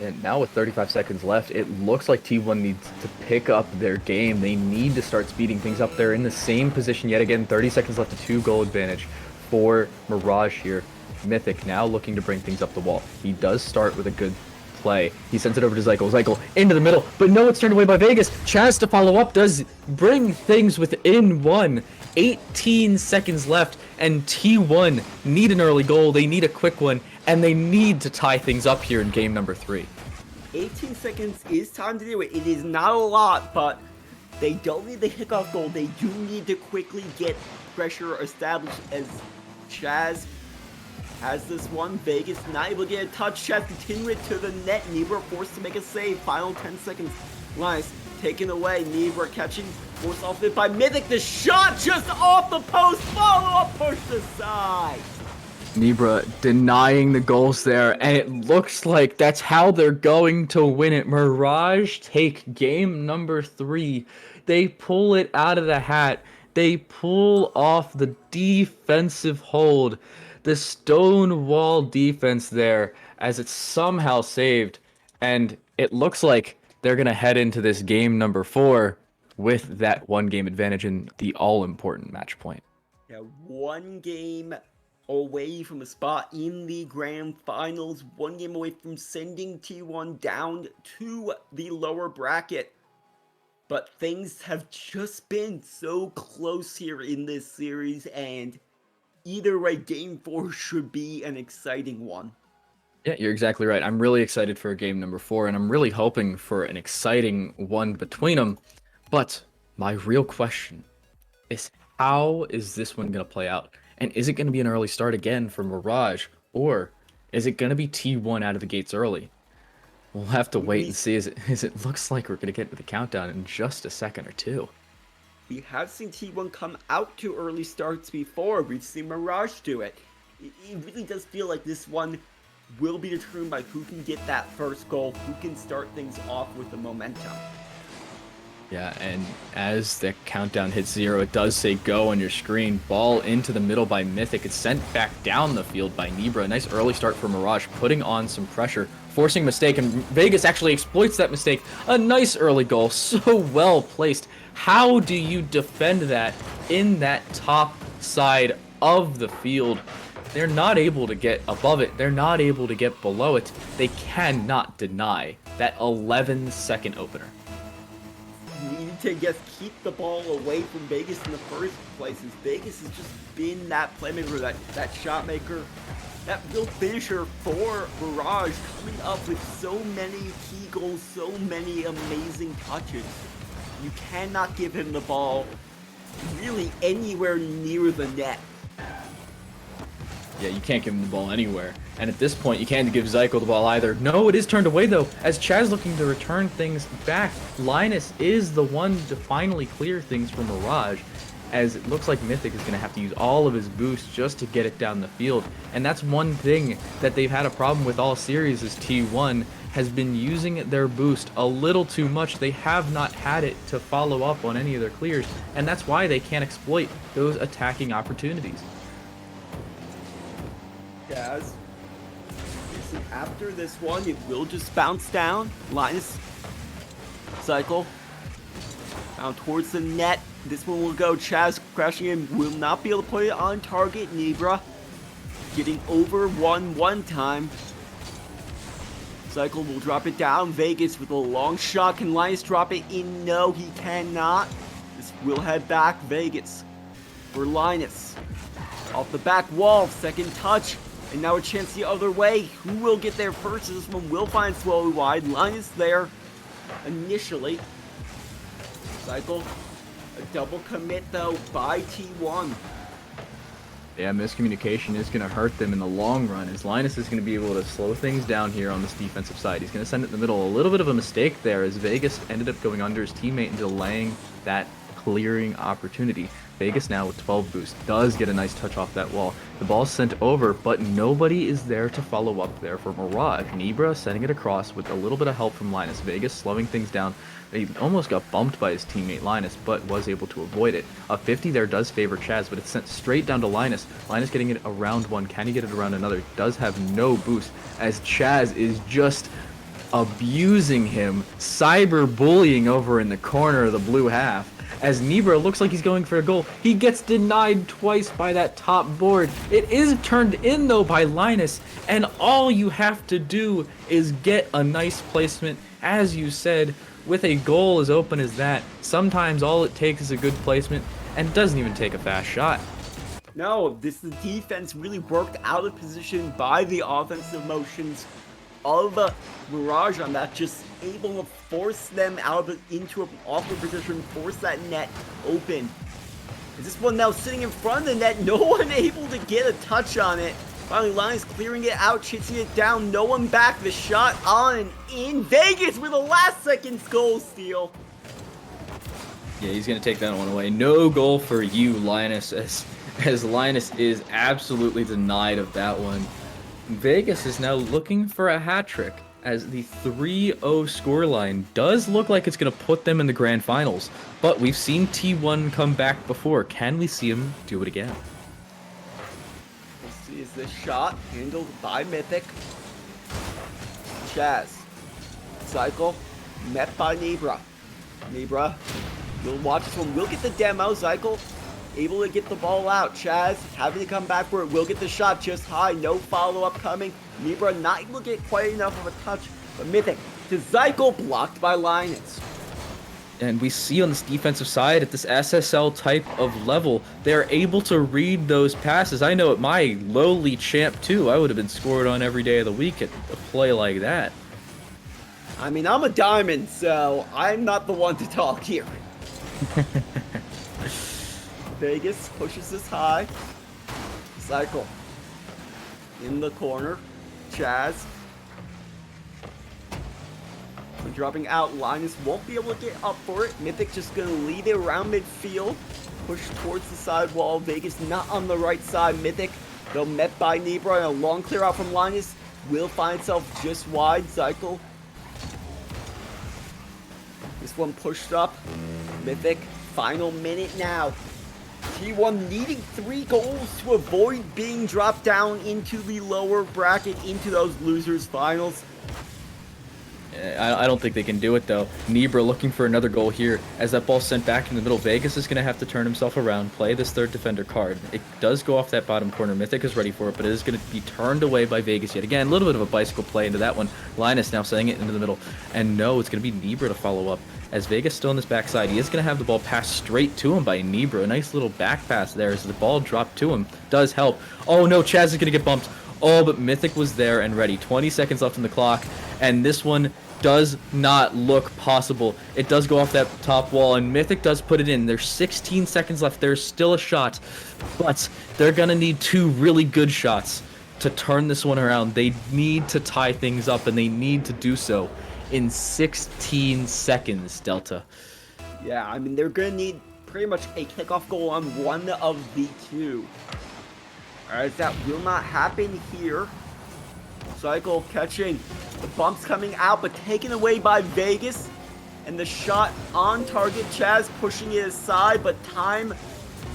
And now with 35 seconds left, it looks like T1 needs to pick up their game. They need to start speeding things up. They're in the same position yet again. 30 seconds left, a 2-goal advantage for Mirage here. Mythic now looking to bring things up the wall. He does start with a good play. He sends it over to Zykel. Zykel into the middle, but no, it's turned away by Vegas. Chaz to follow up does bring things within one. 18 seconds left, and T1 need an early goal. They need a quick one, and they need to tie things up here in game number 3. 18 seconds is time to do it. It is not a lot, but they don't need the kickoff goal. They do need to quickly get pressure established as Chaz has this one. Vegas not able to get a touch. Chaz continue it to the net. Nebra forced to make a save. Final 10 seconds. Linus taken away. Nebra catching. Forced off it by Mythic. The shot just off the post. Follow up pushed aside. Nebra denying the goals there, and it looks like that's how they're going to win it. Mirage take game number 3. They pull it out of the hat. They pull off the defensive hold. The Stonewall defense there as it's somehow saved, and it looks like they're going to head into this game number 4 with that 1-game advantage in the all-important match point. Yeah, 1 game away from a spot in the grand finals, 1 game away from sending T1 down to the lower bracket. But things have just been so close here in this series, and either way, game 4 should be an exciting one. Yeah, you're exactly right. I'm really excited for game number 4, and I'm really hoping for an exciting one between them. But my real question is, how is this one going to play out? And is it going to be an early start again for Mirage, or is it going to be T1 out of the gates early? We'll have to wait and see, as it looks like we're going to get to the countdown in just a second or two. We have seen T1 come out to early starts before. We've seen Mirage do it. It really does feel like this one will be determined by who can get that first goal, who can start things off with the momentum. Yeah, and as the countdown hits 0, it does say go on your screen. Ball into the middle by Mythic. It's sent back down the field by Nebra. A nice early start for Mirage, putting on some pressure, forcing a mistake, and Vegas actually exploits that mistake. A nice early goal, so well placed. How do you defend that in that top side of the field? They're not able to get above it. They're not able to get below it. They cannot deny that 11-second opener. Needed to just keep the ball away from Vegas in the first place, as Vegas has just been that playmaker, that shot maker, that real finisher for Mirage, coming up with so many key goals, so many amazing touches. You cannot give him the ball really anywhere near the net. Yeah, you can't give him the ball anywhere. And at this point, you can't give Zykel the ball either. No, it is turned away, though, as Chaz looking to return things back. Linus is the one to finally clear things for Mirage, as it looks like Mythic is going to have to use all of his boost just to get it down the field. And that's one thing that they've had a problem with all series, is T1 has been using their boost a little too much. They have not had it to follow up on any of their clears, and that's why they can't exploit those attacking opportunities. Chaz, after this one, it will just bounce down. Linus, Zykel, down towards the net. This one will go. Chaz crashing in, will not be able to put it on target. Nebra getting over one time. Zykel will drop it down. Vegas with a long shot. Can Linus drop it in? No, he cannot. This will head back. Vegas for Linus. Off the back wall, second touch. And now a chance the other way. Who will get there first? This one will find slowly wide. Linus there initially. Zykel, a double commit though by T1. Yeah, miscommunication is going to hurt them in the long run, as Linus is going to be able to slow things down here on this defensive side. He's going to send it in the middle. A little bit of a mistake there, as Vegas ended up going under his teammate and delaying that clearing opportunity. Vegas now with 12 boost does get a nice touch off that wall. The ball's sent over, but nobody is there to follow up there for Mirage. Nebra sending it across with a little bit of help from Linus. Vegas slowing things down. He almost got bumped by his teammate Linus, but was able to avoid it. A 50 there does favor Chaz, but it's sent straight down to Linus. Linus getting it around one. Can he get it around another? Does have no boost, as Chaz is just abusing him, cyberbullying over in the corner of the blue half. As Nebra looks like he's going for a goal, he gets denied twice by that top board. It is turned in though by Linus, and all you have to do is get a nice placement. As you said, with a goal as open as that, sometimes all it takes is a good placement, and it doesn't even take a fast shot. No, the defense really worked out of position by the offensive motions of Mirage on that, just able to force them out of into an awkward position, force that net open. Is this one now sitting in front of the net? No one able to get a touch on it. Finally, Linus clearing it out, chasing it down, no one back. The shot on and in. Vegas with a last-second goal steal. Yeah, he's going to take that one away. No goal for you, Linus, as Linus is absolutely denied of that one. Vegas is now looking for a hat trick, as the 3-0 scoreline does look like it's going to put them in the grand finals. But we've seen T1 come back before. Can we see him do it again? Let's see, is this shot handled by Mythic? Chaz. Cycle. Met by Nebra. Nebra. You'll watch this one. We'll get the demo. Cycle. Able to get the ball out. Chaz having to come back for it. Will get the shot just high. No follow-up coming. Nebra not able to get quite enough of a touch. But Mythic to Zykel, blocked by Linus. And we see on this defensive side, at this SSL type of level, they're able to read those passes. I know at my lowly champ too, I would have been scored on every day of the week at a play like that. I mean, I'm a diamond, so I'm not the one to talk here. Vegas pushes this high. Cycle. In the corner. Chaz. When dropping out, Linus won't be able to get up for it. Mythic just going to lead it around midfield. Push towards the side wall. Vegas not on the right side. Mythic, though met by Nebra, and a long clear out from Linus, will find itself just wide. Cycle. This one pushed up. Mythic, final minute now. T1 needing 3 goals to avoid being dropped down into the lower bracket, into those losers finals. I don't think they can do it though. Nebra looking for another goal here. As that ball sent back in the middle, Vegas is going to have to turn himself around, play this third defender card. It does go off that bottom corner. Mythic is ready for it, but it is going to be turned away by Vegas yet again. A little bit of a bicycle play into that one. Linus now sending it into the middle. And no, it's going to be Nebra to follow up. As Vegas still on this backside, he is going to have the ball passed straight to him by Nebra. A nice little back pass there as the ball dropped to him. Does help. Oh no, Chaz is going to get bumped. Oh, but Mythic was there and ready. 20 seconds left on the clock. And this one does not look possible. It does go off that top wall, and Mythic does put it in. There's 16 seconds left. There's still a shot, but they're going to need 2 really good shots to turn this one around. They need to tie things up, and they need to do so in 16 seconds, Delta. Yeah, I mean, they're going to need pretty much a kickoff goal on one of the 2. Alright, that will not happen here. Cycle catching. The bumps coming out, but taken away by Vegas. And the shot on target. Chaz pushing it aside, but time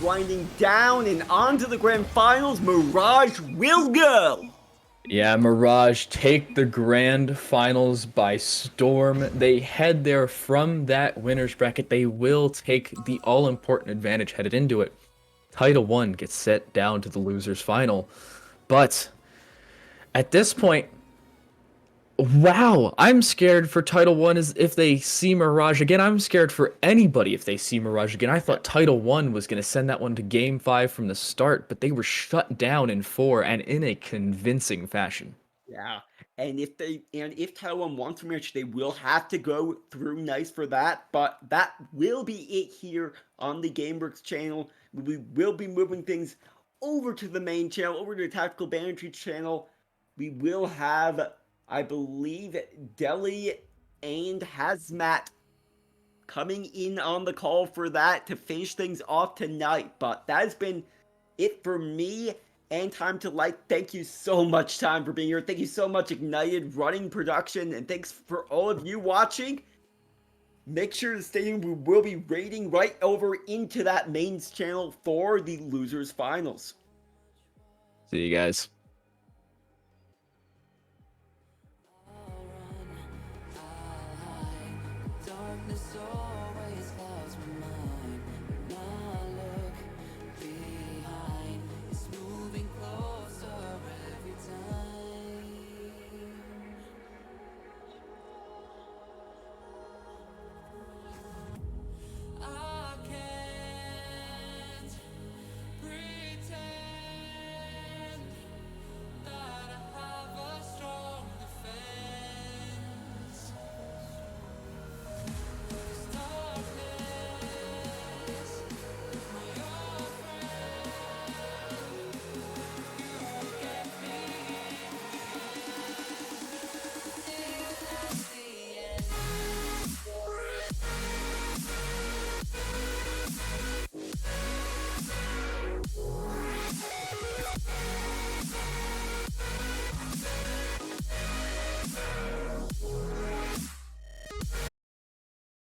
winding down and on to the grand finals. Mirage will go. Yeah, Mirage take the grand finals by storm. They head there from that winner's bracket. They will take the all-important advantage headed into it. Title 1 gets set down to the losers final. But at this point, wow, I'm scared for Title 1 is if they see Mirage again. I'm scared for anybody if they see Mirage again. I thought Title 1 was going to send that one to Game 5 from the start, but they were shut down in 4 and in a convincing fashion. Yeah, and if Title 1 wants to match, they will have to go through nice for that, but that will be it here on the GameWorks channel. We will be moving things over to the main channel, over to the Tactical Banditry channel. We will have, I believe, Deli and Hazmat coming in on the call for that to finish things off tonight. But that has been it for me and Time to Light. Thank you so much, Time, for being here. Thank you so much, Ignited, running production. And thanks for all of you watching. Make sure to stay tuned. We will be raiding right over into that mains channel for the losers finals. See you guys. this always clouds my mind. Now